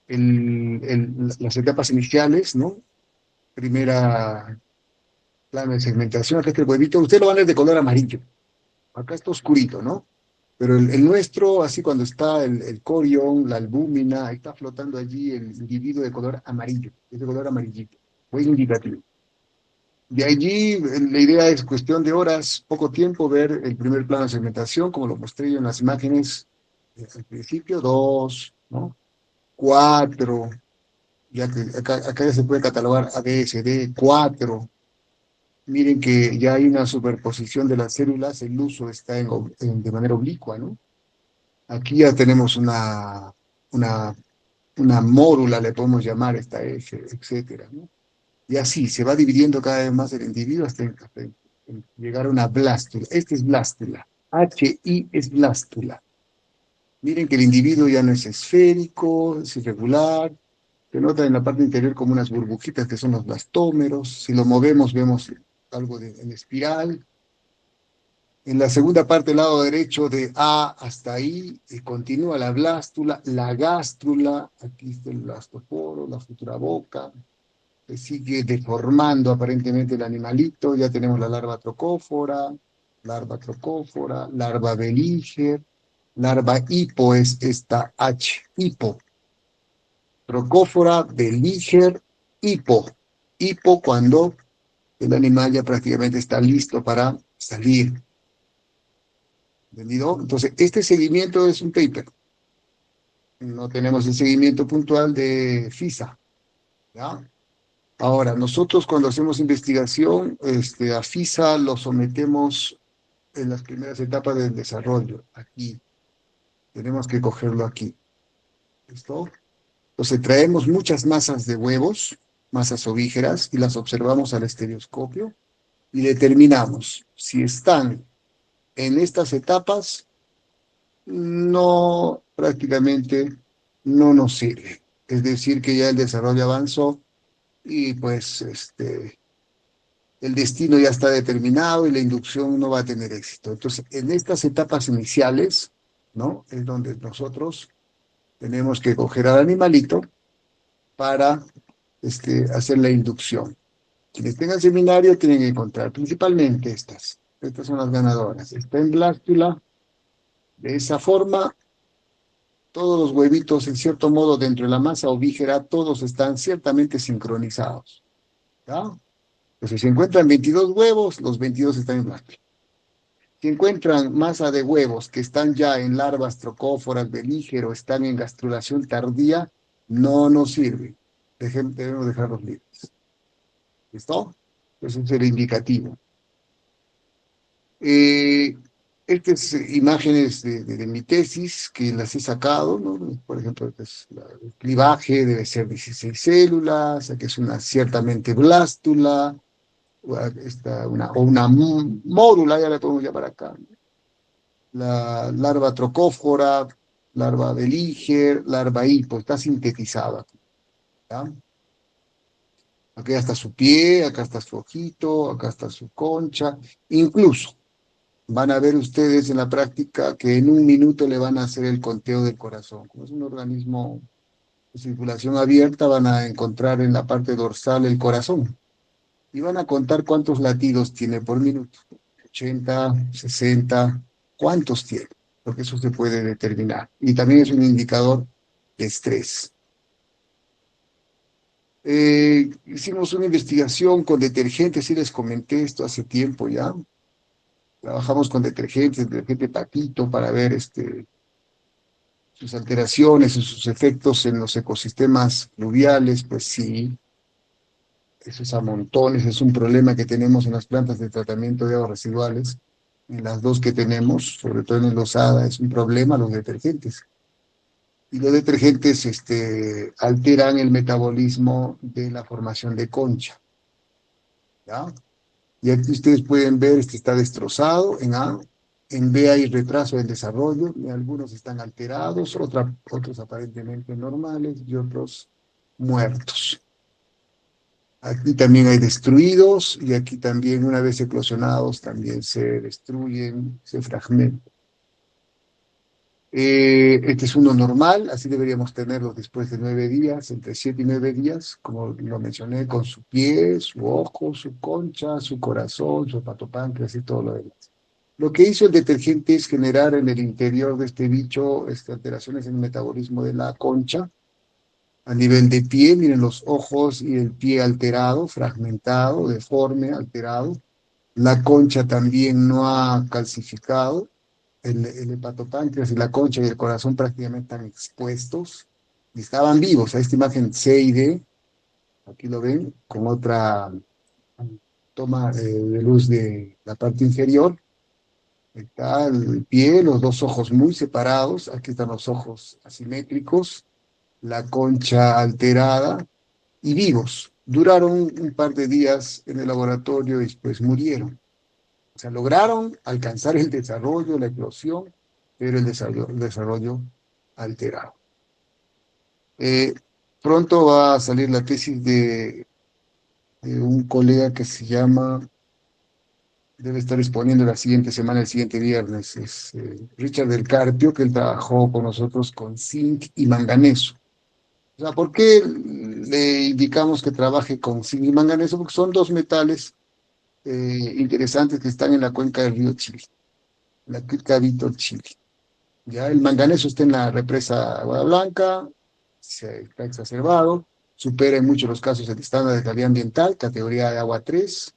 las etapas iniciales, ¿no? Primera plano de segmentación, acá está el huevito, ustedes lo van a ver de color amarillo, acá está oscurito, ¿no? Pero el nuestro, así cuando está el corión, la albúmina, está flotando allí el individuo de color amarillo, es de color amarillito, muy indicativo. De allí, la idea es cuestión de horas, poco tiempo, ver el primer plano de segmentación, como lo mostré yo en las imágenes al principio, 2, ¿no? 4, ya que acá ya se puede catalogar A, B, C, D, 4. Miren que ya hay una superposición de las células, el uso está de manera oblicua, ¿no? Aquí ya tenemos una, una mórula, le podemos llamar esta F, etcétera, ¿no? Y así se va dividiendo cada vez más el individuo hasta llegar a una blástula. Esta es blástula. HI es blástula. Miren que el individuo ya no es esférico, es irregular. Se nota en la parte interior como unas burbujitas que son los blastómeros. Si lo movemos, vemos algo en espiral. En la segunda parte, del lado derecho, de A hasta I, continúa la blástula, la gástrula. Aquí está el blastoporo, la futura boca. Se sigue deformando aparentemente el animalito. Ya tenemos la larva larva belíger, larva hipo es esta H, hipo. Trocófora, belíger, hipo. Hipo cuando el animal ya prácticamente está listo para salir. ¿Entendido? Entonces, este seguimiento es un paper. No tenemos el seguimiento puntual de FISA, ¿ya? Ahora, nosotros cuando hacemos investigación, a FISA lo sometemos en las primeras etapas del desarrollo. Aquí, tenemos que cogerlo aquí. ¿Listo? Entonces traemos muchas masas de huevos, masas ovígeras, y las observamos al estereoscopio y determinamos si están en estas etapas, no, prácticamente no nos sirve. Es decir, que ya el desarrollo avanzó y pues el destino ya está determinado y la inducción no va a tener éxito. Entonces, en estas etapas iniciales, ¿no? Es donde nosotros tenemos que coger al animalito para hacer la inducción. Quienes tengan seminario tienen que encontrar principalmente estas. Estas son las ganadoras. Está en blástula. De esa forma, todos los huevitos, en cierto modo, dentro de la masa ovígera, todos están ciertamente sincronizados. ¿Ya? Entonces, si encuentran 22 huevos, los 22 están en blástula. Si encuentran masa de huevos que están ya en larvas trocóforas, belígero, están en gastrulación tardía, no nos sirve. Debemos dejarlos libres. ¿Listo? Ese es el indicativo. Estas imágenes de mi tesis, que las he sacado, ¿no? Por ejemplo, el clivaje debe ser 16 células, aquí es una ciertamente blástula, o una mórula, ya la podemos llamar acá. La larva trocófora, larva belíger, larva hipo, está sintetizada aquí. ¿Ya? Acá está su pie, acá está su ojito, acá está su concha. Incluso van a ver ustedes en la práctica que en un minuto le van a hacer el conteo del corazón. Como es un organismo de circulación abierta, van a encontrar en la parte dorsal el corazón. Y van a contar cuántos latidos tiene por minuto. 80, 60, cuántos tiene. Porque eso se puede determinar. Y también es un indicador de estrés. Hicimos una investigación con detergentes, sí les comenté esto hace tiempo ya. Trabajamos con detergentes, detergente Paquito, para ver sus alteraciones y sus efectos en los ecosistemas fluviales. Pues sí, eso es a montones, es un problema que tenemos en las plantas de tratamiento de aguas residuales, en las dos que tenemos, sobre todo en el Losada, es un problema los detergentes. Y los detergentes alteran el metabolismo de la formación de concha, ¿ya? Y aquí ustedes pueden ver, este está destrozado en A, en B hay retraso del desarrollo, y algunos están alterados, otros aparentemente normales y otros muertos. Aquí también hay destruidos y aquí también una vez eclosionados también se destruyen, se fragmentan. Este es uno normal, así deberíamos tenerlo después de 9 días, entre 7 y 9 días, como lo mencioné, con su pie, su ojo, su concha, su corazón, su hepatopáncreas y todo lo demás. Lo que hizo el detergente es generar en el interior de este bicho alteraciones en el metabolismo de la concha. A nivel de pie, miren los ojos y el pie alterado, fragmentado, deforme, alterado. La concha también no ha calcificado. El hepatopáncreas y la concha y el corazón prácticamente están expuestos y estaban vivos. A esta imagen C y D, aquí lo ven, con otra toma de luz de la parte inferior. Está el pie, los dos ojos muy separados. Aquí están los ojos asimétricos, la concha alterada y vivos. Duraron un par de días en el laboratorio y después murieron. O sea, lograron alcanzar el desarrollo, la eclosión, pero el desarrollo alterado. Pronto va a salir la tesis de un colega que se llama, debe estar exponiendo la siguiente semana, el siguiente viernes, es Richard del Carpio, que él trabajó con nosotros con zinc y manganeso. O sea, ¿por qué le indicamos que trabaje con zinc y manganeso? Porque son dos metales interesantes que están en la cuenca del río Chili, la cuenca Vítor Chili. Ya el manganeso está en la represa Agua Blanca, se está exacerbado, supera en muchos los casos el estándar de calidad ambiental, categoría de agua 3.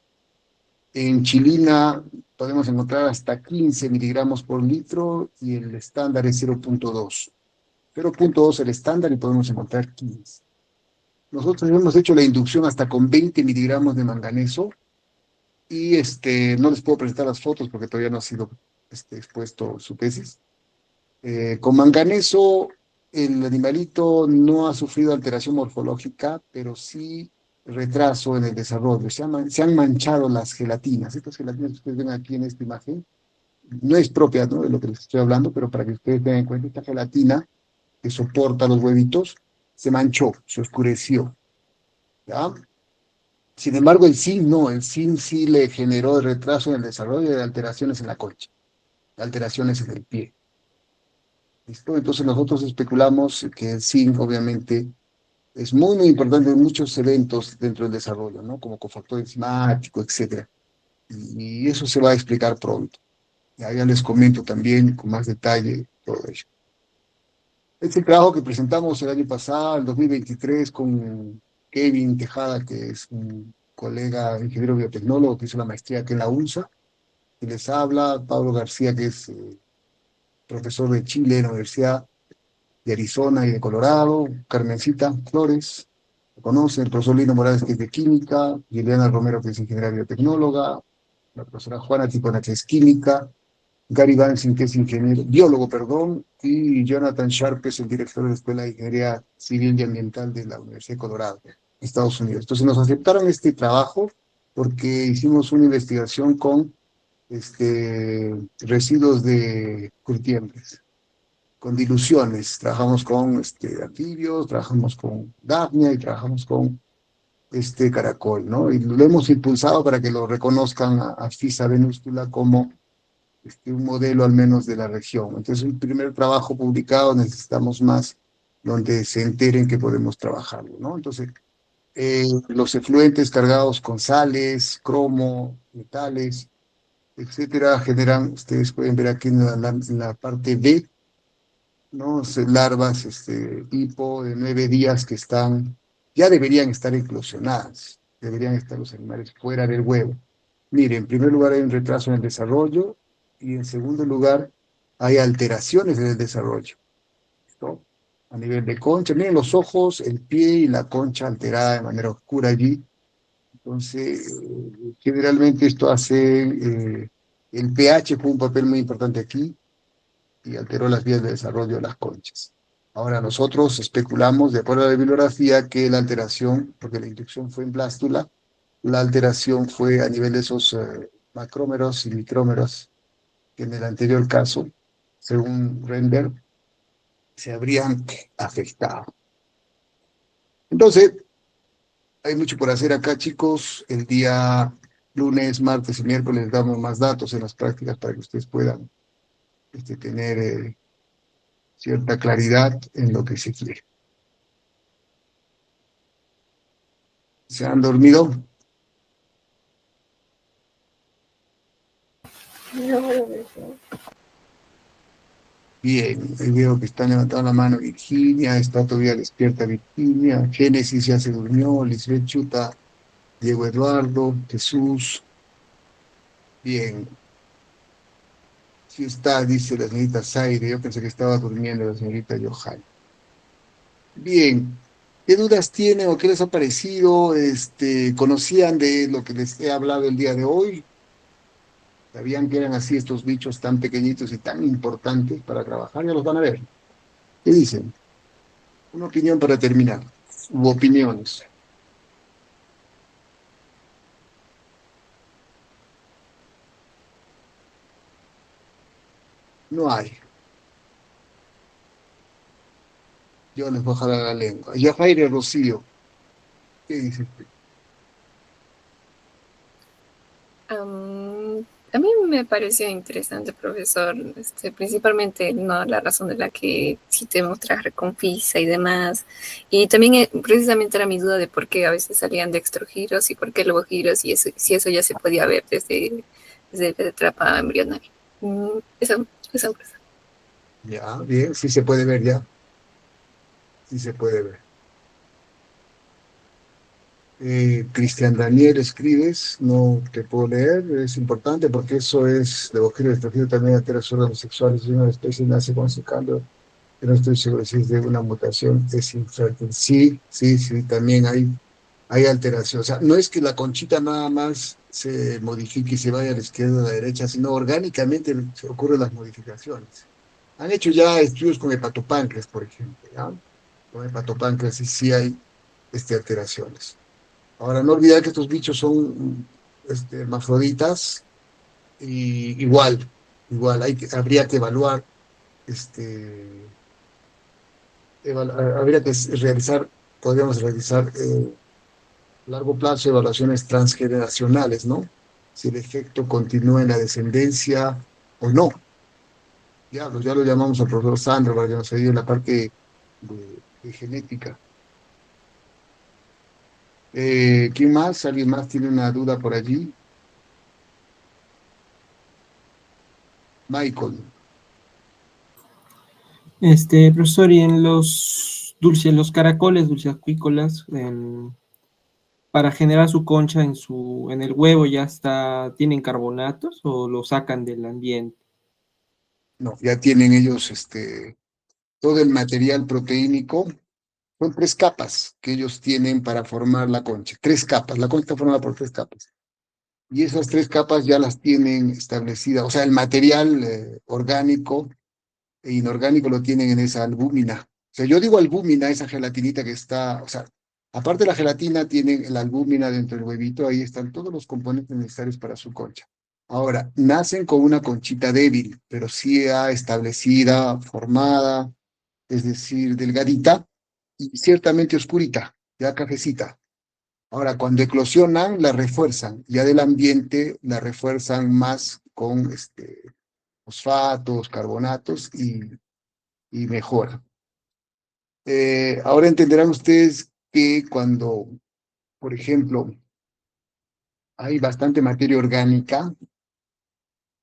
En Chilina podemos encontrar hasta 15 miligramos por litro y el estándar es 0.2. 0.2 el estándar y podemos encontrar 15. Nosotros hemos hecho la inducción hasta con 20 miligramos de manganeso y no les puedo presentar las fotos porque todavía no ha sido expuesto su tesis. Con manganeso, el animalito no ha sufrido alteración morfológica, pero sí retraso en el desarrollo. Se han manchado las gelatinas. Estas gelatinas que ustedes ven aquí en esta imagen, no es propia, ¿no?, de lo que les estoy hablando, pero para que ustedes tengan en cuenta, esta gelatina que soporta los huevitos se manchó, se oscureció. ¿Ya? Sin embargo, el zinc no, el zinc sí le generó retraso en el desarrollo de alteraciones en la concha, alteraciones en el pie. ¿Listo? Entonces nosotros especulamos que el zinc obviamente es muy, muy importante en muchos eventos dentro del desarrollo, ¿no? Como cofactor enzimático, etcétera. Y eso se va a explicar pronto. Ya les comento también con más detalle todo ello. Este es el trabajo que presentamos el año pasado, el 2023, con Kevin Tejada, que es un colega ingeniero biotecnólogo que hizo la maestría aquí en la UNSA, que les habla, Pablo García, que es profesor de Chile en la Universidad de Arizona y de Colorado, Carmencita Flores, lo conocen, el profesor Lino Morales, que es de química, Liliana Romero, que es ingeniera biotecnóloga, la profesora Juana Tipona, que es química, Gary Bansin, que es ingeniero, biólogo, perdón, y Jonathan Sharp, que es el director de la Escuela de Ingeniería Civil y Ambiental de la Universidad de Colorado, Estados Unidos. Entonces nos aceptaron este trabajo porque hicimos una investigación con residuos de curtiembres, con diluciones. Trabajamos con anfibios, trabajamos con Daphnia y trabajamos con caracol, ¿no? Y lo hemos impulsado para que lo reconozcan a FISA Venústula como un modelo al menos de la región. Entonces, un primer trabajo publicado, necesitamos más donde se enteren que podemos trabajarlo, ¿no? Entonces, los efluentes cargados con sales, cromo, metales, etcétera, generan, ustedes pueden ver aquí en la parte B, ¿no? Larvas hipo de 9 días que están ya deberían estar eclosionadas, deberían estar los animales fuera del huevo. Mire, en primer lugar hay un retraso en el desarrollo y en segundo lugar hay alteraciones en el desarrollo, ¿no? A nivel de concha, miren los ojos, el pie y la concha alterada de manera oscura allí. Entonces, generalmente esto hace, el pH juega un papel muy importante aquí y alteró las vías de desarrollo de las conchas. Ahora nosotros especulamos, de acuerdo a la bibliografía, que la alteración, porque la inducción fue en blástula, la alteración fue a nivel de esos macrómeros y micrómeros, que en el anterior caso, según Render, se habrían afectado. Entonces, hay mucho por hacer acá, chicos. El día lunes, martes y miércoles damos más datos en las prácticas para que ustedes puedan tener cierta claridad en lo que se quiere. ¿Se han dormido? No, Bien, ahí veo que están levantando la mano Virginia, está todavía despierta Virginia, Génesis ya se durmió, Lisbeth Chuta, Diego Eduardo, Jesús. Bien, sí está, dice la señorita Zaire, yo pensé que estaba durmiendo la señorita Johan. Bien, ¿qué dudas tienen o qué les ha parecido? ¿Conocían de lo que les he hablado el día de hoy? ¿Sabían que eran así estos bichos tan pequeñitos y tan importantes para trabajar? Ya los van a ver. ¿Qué dicen? Una opinión para terminar. U opiniones. No hay. Yo les voy a jalar la lengua. Yajaire Rocío, ¿qué dice usted? A mí me pareció interesante, profesor, principalmente no la razón de la que sí tenemos traje con FISA y demás. Y también precisamente era mi duda de por qué a veces salían dextrogiros y por qué lobogiros y eso, si eso ya se podía ver desde la etapa embrionaria. Eso. Ya, bien, sí se puede ver ya. Sí se puede ver. Cristian Daniel, escribes, no te puedo leer, es importante porque eso es, de bojero extranjero también altera sus órganos sexuales y una especie nace con ese cambio, que no estoy seguro si es de una mutación, es infértil. Sí, sí, sí, también hay alteración. O sea, no es que la conchita nada más se modifique y se vaya a la izquierda o a la derecha, sino orgánicamente se ocurren las modificaciones. Han hecho ya estudios con hepatopáncreas, por ejemplo, ¿ya? Con hepatopáncreas y sí hay alteraciones. Ahora, no olvidar que estos bichos son hermafroditas y igual habría que evaluar, habría que realizar, podríamos realizar a largo plazo evaluaciones transgeneracionales, ¿no? Si el efecto continúa en la descendencia o no. Ya lo llamamos al profesor Sandro para que nos ayude en la parte de genética. ¿Quién más? ¿Alguien más tiene una duda por allí? Michael. Profesor, y en los dulces, los caracoles, dulces acuícolas, para generar su concha en el huevo ¿tienen carbonatos o lo sacan del ambiente? No, ya tienen ellos todo el material proteínico. Son 3 capas que ellos tienen para formar la concha. 3 capas. La concha está formada por 3 capas. Y esas 3 capas ya las tienen establecidas. O sea, el material orgánico e inorgánico lo tienen en esa albúmina. O sea, yo digo albúmina, esa gelatinita que está, o sea, aparte de la gelatina, tienen la albúmina dentro del huevito, ahí están todos los componentes necesarios para su concha. Ahora, nacen con una conchita débil, pero sí establecida, formada, es decir, delgadita y ciertamente oscurita, ya cafecita. Ahora, cuando eclosionan, la refuerzan, ya del ambiente la refuerzan más con fosfatos, carbonatos y mejora. Ahora entenderán ustedes que cuando, por ejemplo, hay bastante materia orgánica,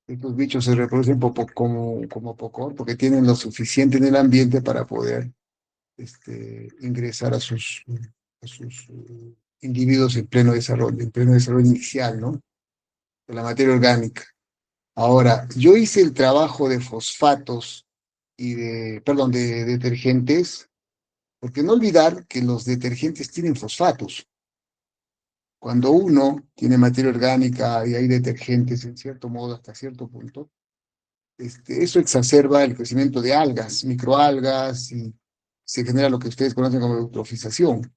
estos bichos se reproducen como poco, porque tienen lo suficiente en el ambiente para poder ingresar sus individuos en pleno desarrollo inicial, ¿no? De la materia orgánica. Ahora, yo hice el trabajo de fosfatos y de detergentes, porque no olvidar que los detergentes tienen fosfatos. Cuando uno tiene materia orgánica y hay detergentes, en cierto modo, hasta cierto punto, eso exacerba el crecimiento de algas, microalgas, y se genera lo que ustedes conocen como eutrofización.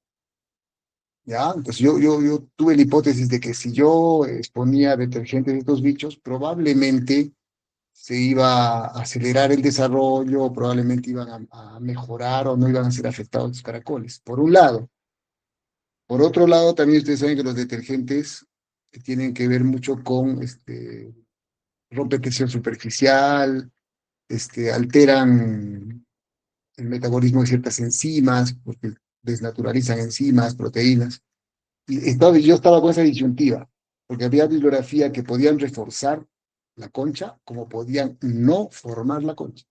¿Ya? Entonces yo tuve la hipótesis de que si yo exponía detergentes de estos bichos, probablemente se iba a acelerar el desarrollo, probablemente iban a mejorar o no iban a ser afectados los caracoles, por un lado. Por otro lado, también ustedes saben que los detergentes tienen que ver mucho con rompe tensión superficial, alteran el metabolismo de ciertas enzimas, porque desnaturalizan enzimas, proteínas. Y yo estaba con esa disyuntiva, porque había bibliografía que podían reforzar la concha, como podían no formar la concha.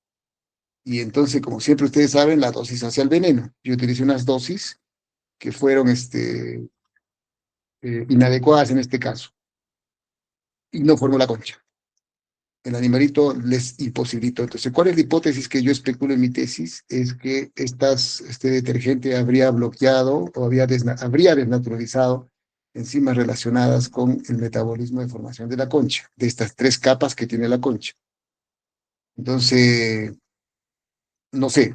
Y entonces, como siempre ustedes saben, la dosis hacia el veneno. Yo utilicé unas dosis que fueron inadecuadas en este caso, y no formó la concha. El animalito les imposibilitó. Entonces, ¿cuál es la hipótesis que yo especulo en mi tesis? Es que este detergente habría bloqueado o habría desnaturalizado enzimas relacionadas con el metabolismo de formación de la concha, de estas 3 capas que tiene la concha. Entonces, no sé,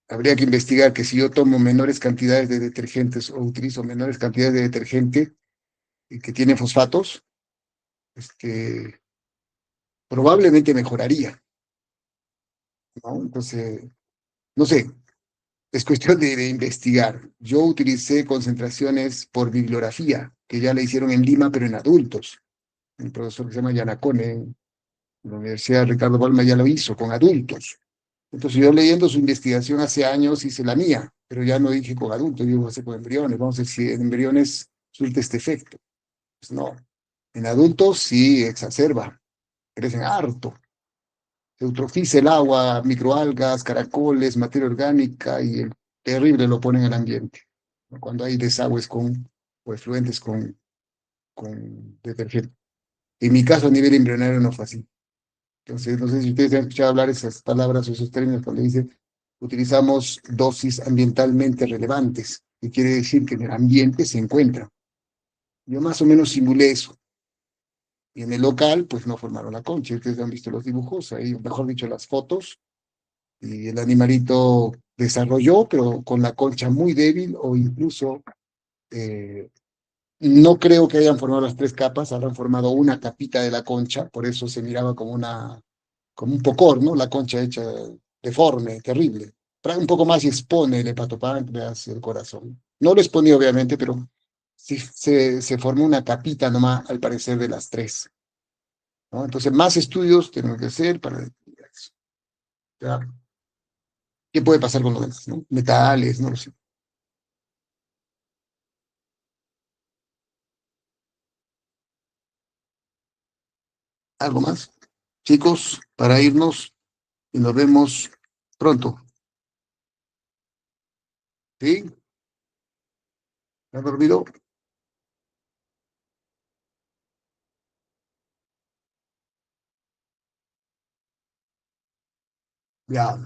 habría que investigar que si yo tomo menores cantidades de detergentes o utilizo menores cantidades de detergente que tiene fosfatos, probablemente mejoraría, ¿no? Entonces, no sé, es cuestión de investigar. Yo utilicé concentraciones por bibliografía, que ya la hicieron en Lima, pero en adultos. El profesor que se llama Yanacone, en la Universidad Ricardo Palma, ya lo hizo con adultos. Entonces yo leyendo su investigación hace años hice la mía, pero ya no dije con adultos, yo hice con embriones. Vamos a ver si en embriones surte este efecto. Pues no, en adultos sí exacerba, crecen harto. Se eutrofiza el agua, microalgas, caracoles, materia orgánica, y el terrible lo ponen al ambiente, ¿no? Cuando hay desagües o efluentes con detergente. En mi caso, a nivel embrionario, no fue así. Entonces, no sé si ustedes han escuchado hablar esas palabras o esos términos cuando dicen utilizamos dosis ambientalmente relevantes, que quiere decir que en el ambiente se encuentra. Yo más o menos simulé eso. Y en el local, pues no formaron la concha. Ustedes han visto los dibujos, ahí, mejor dicho, las fotos, y el animalito desarrolló, pero con la concha muy débil, o incluso no creo que hayan formado las 3 capas, habrán formado una capita de la concha, por eso se miraba como un pocor, ¿no? La concha hecha deforme, terrible. Un poco más y expone el hepatopáncreas y el corazón. No lo expone, obviamente, pero sí se formó una capita nomás, al parecer, de las 3, ¿no? Entonces, más estudios tenemos que hacer para eso. ¿Ya? ¿Qué puede pasar con los demás, no? Metales, no lo sé. ¿Algo más? Chicos, para irnos, y nos vemos pronto. ¿Sí? ¿Han dormido? Ya.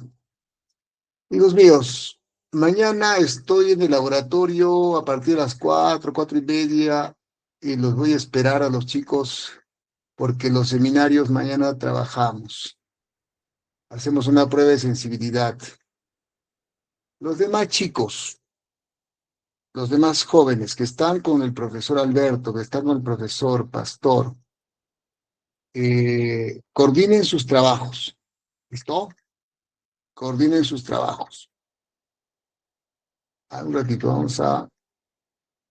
Amigos míos, mañana estoy en el laboratorio a partir de las 4:30, y los voy a esperar a los chicos porque los seminarios mañana trabajamos. Hacemos una prueba de sensibilidad. Los demás chicos, los demás jóvenes que están con el profesor Alberto, que están con el profesor Pastor, coordinen sus trabajos. ¿Listo? Coordinen sus trabajos. Un ratito, vamos a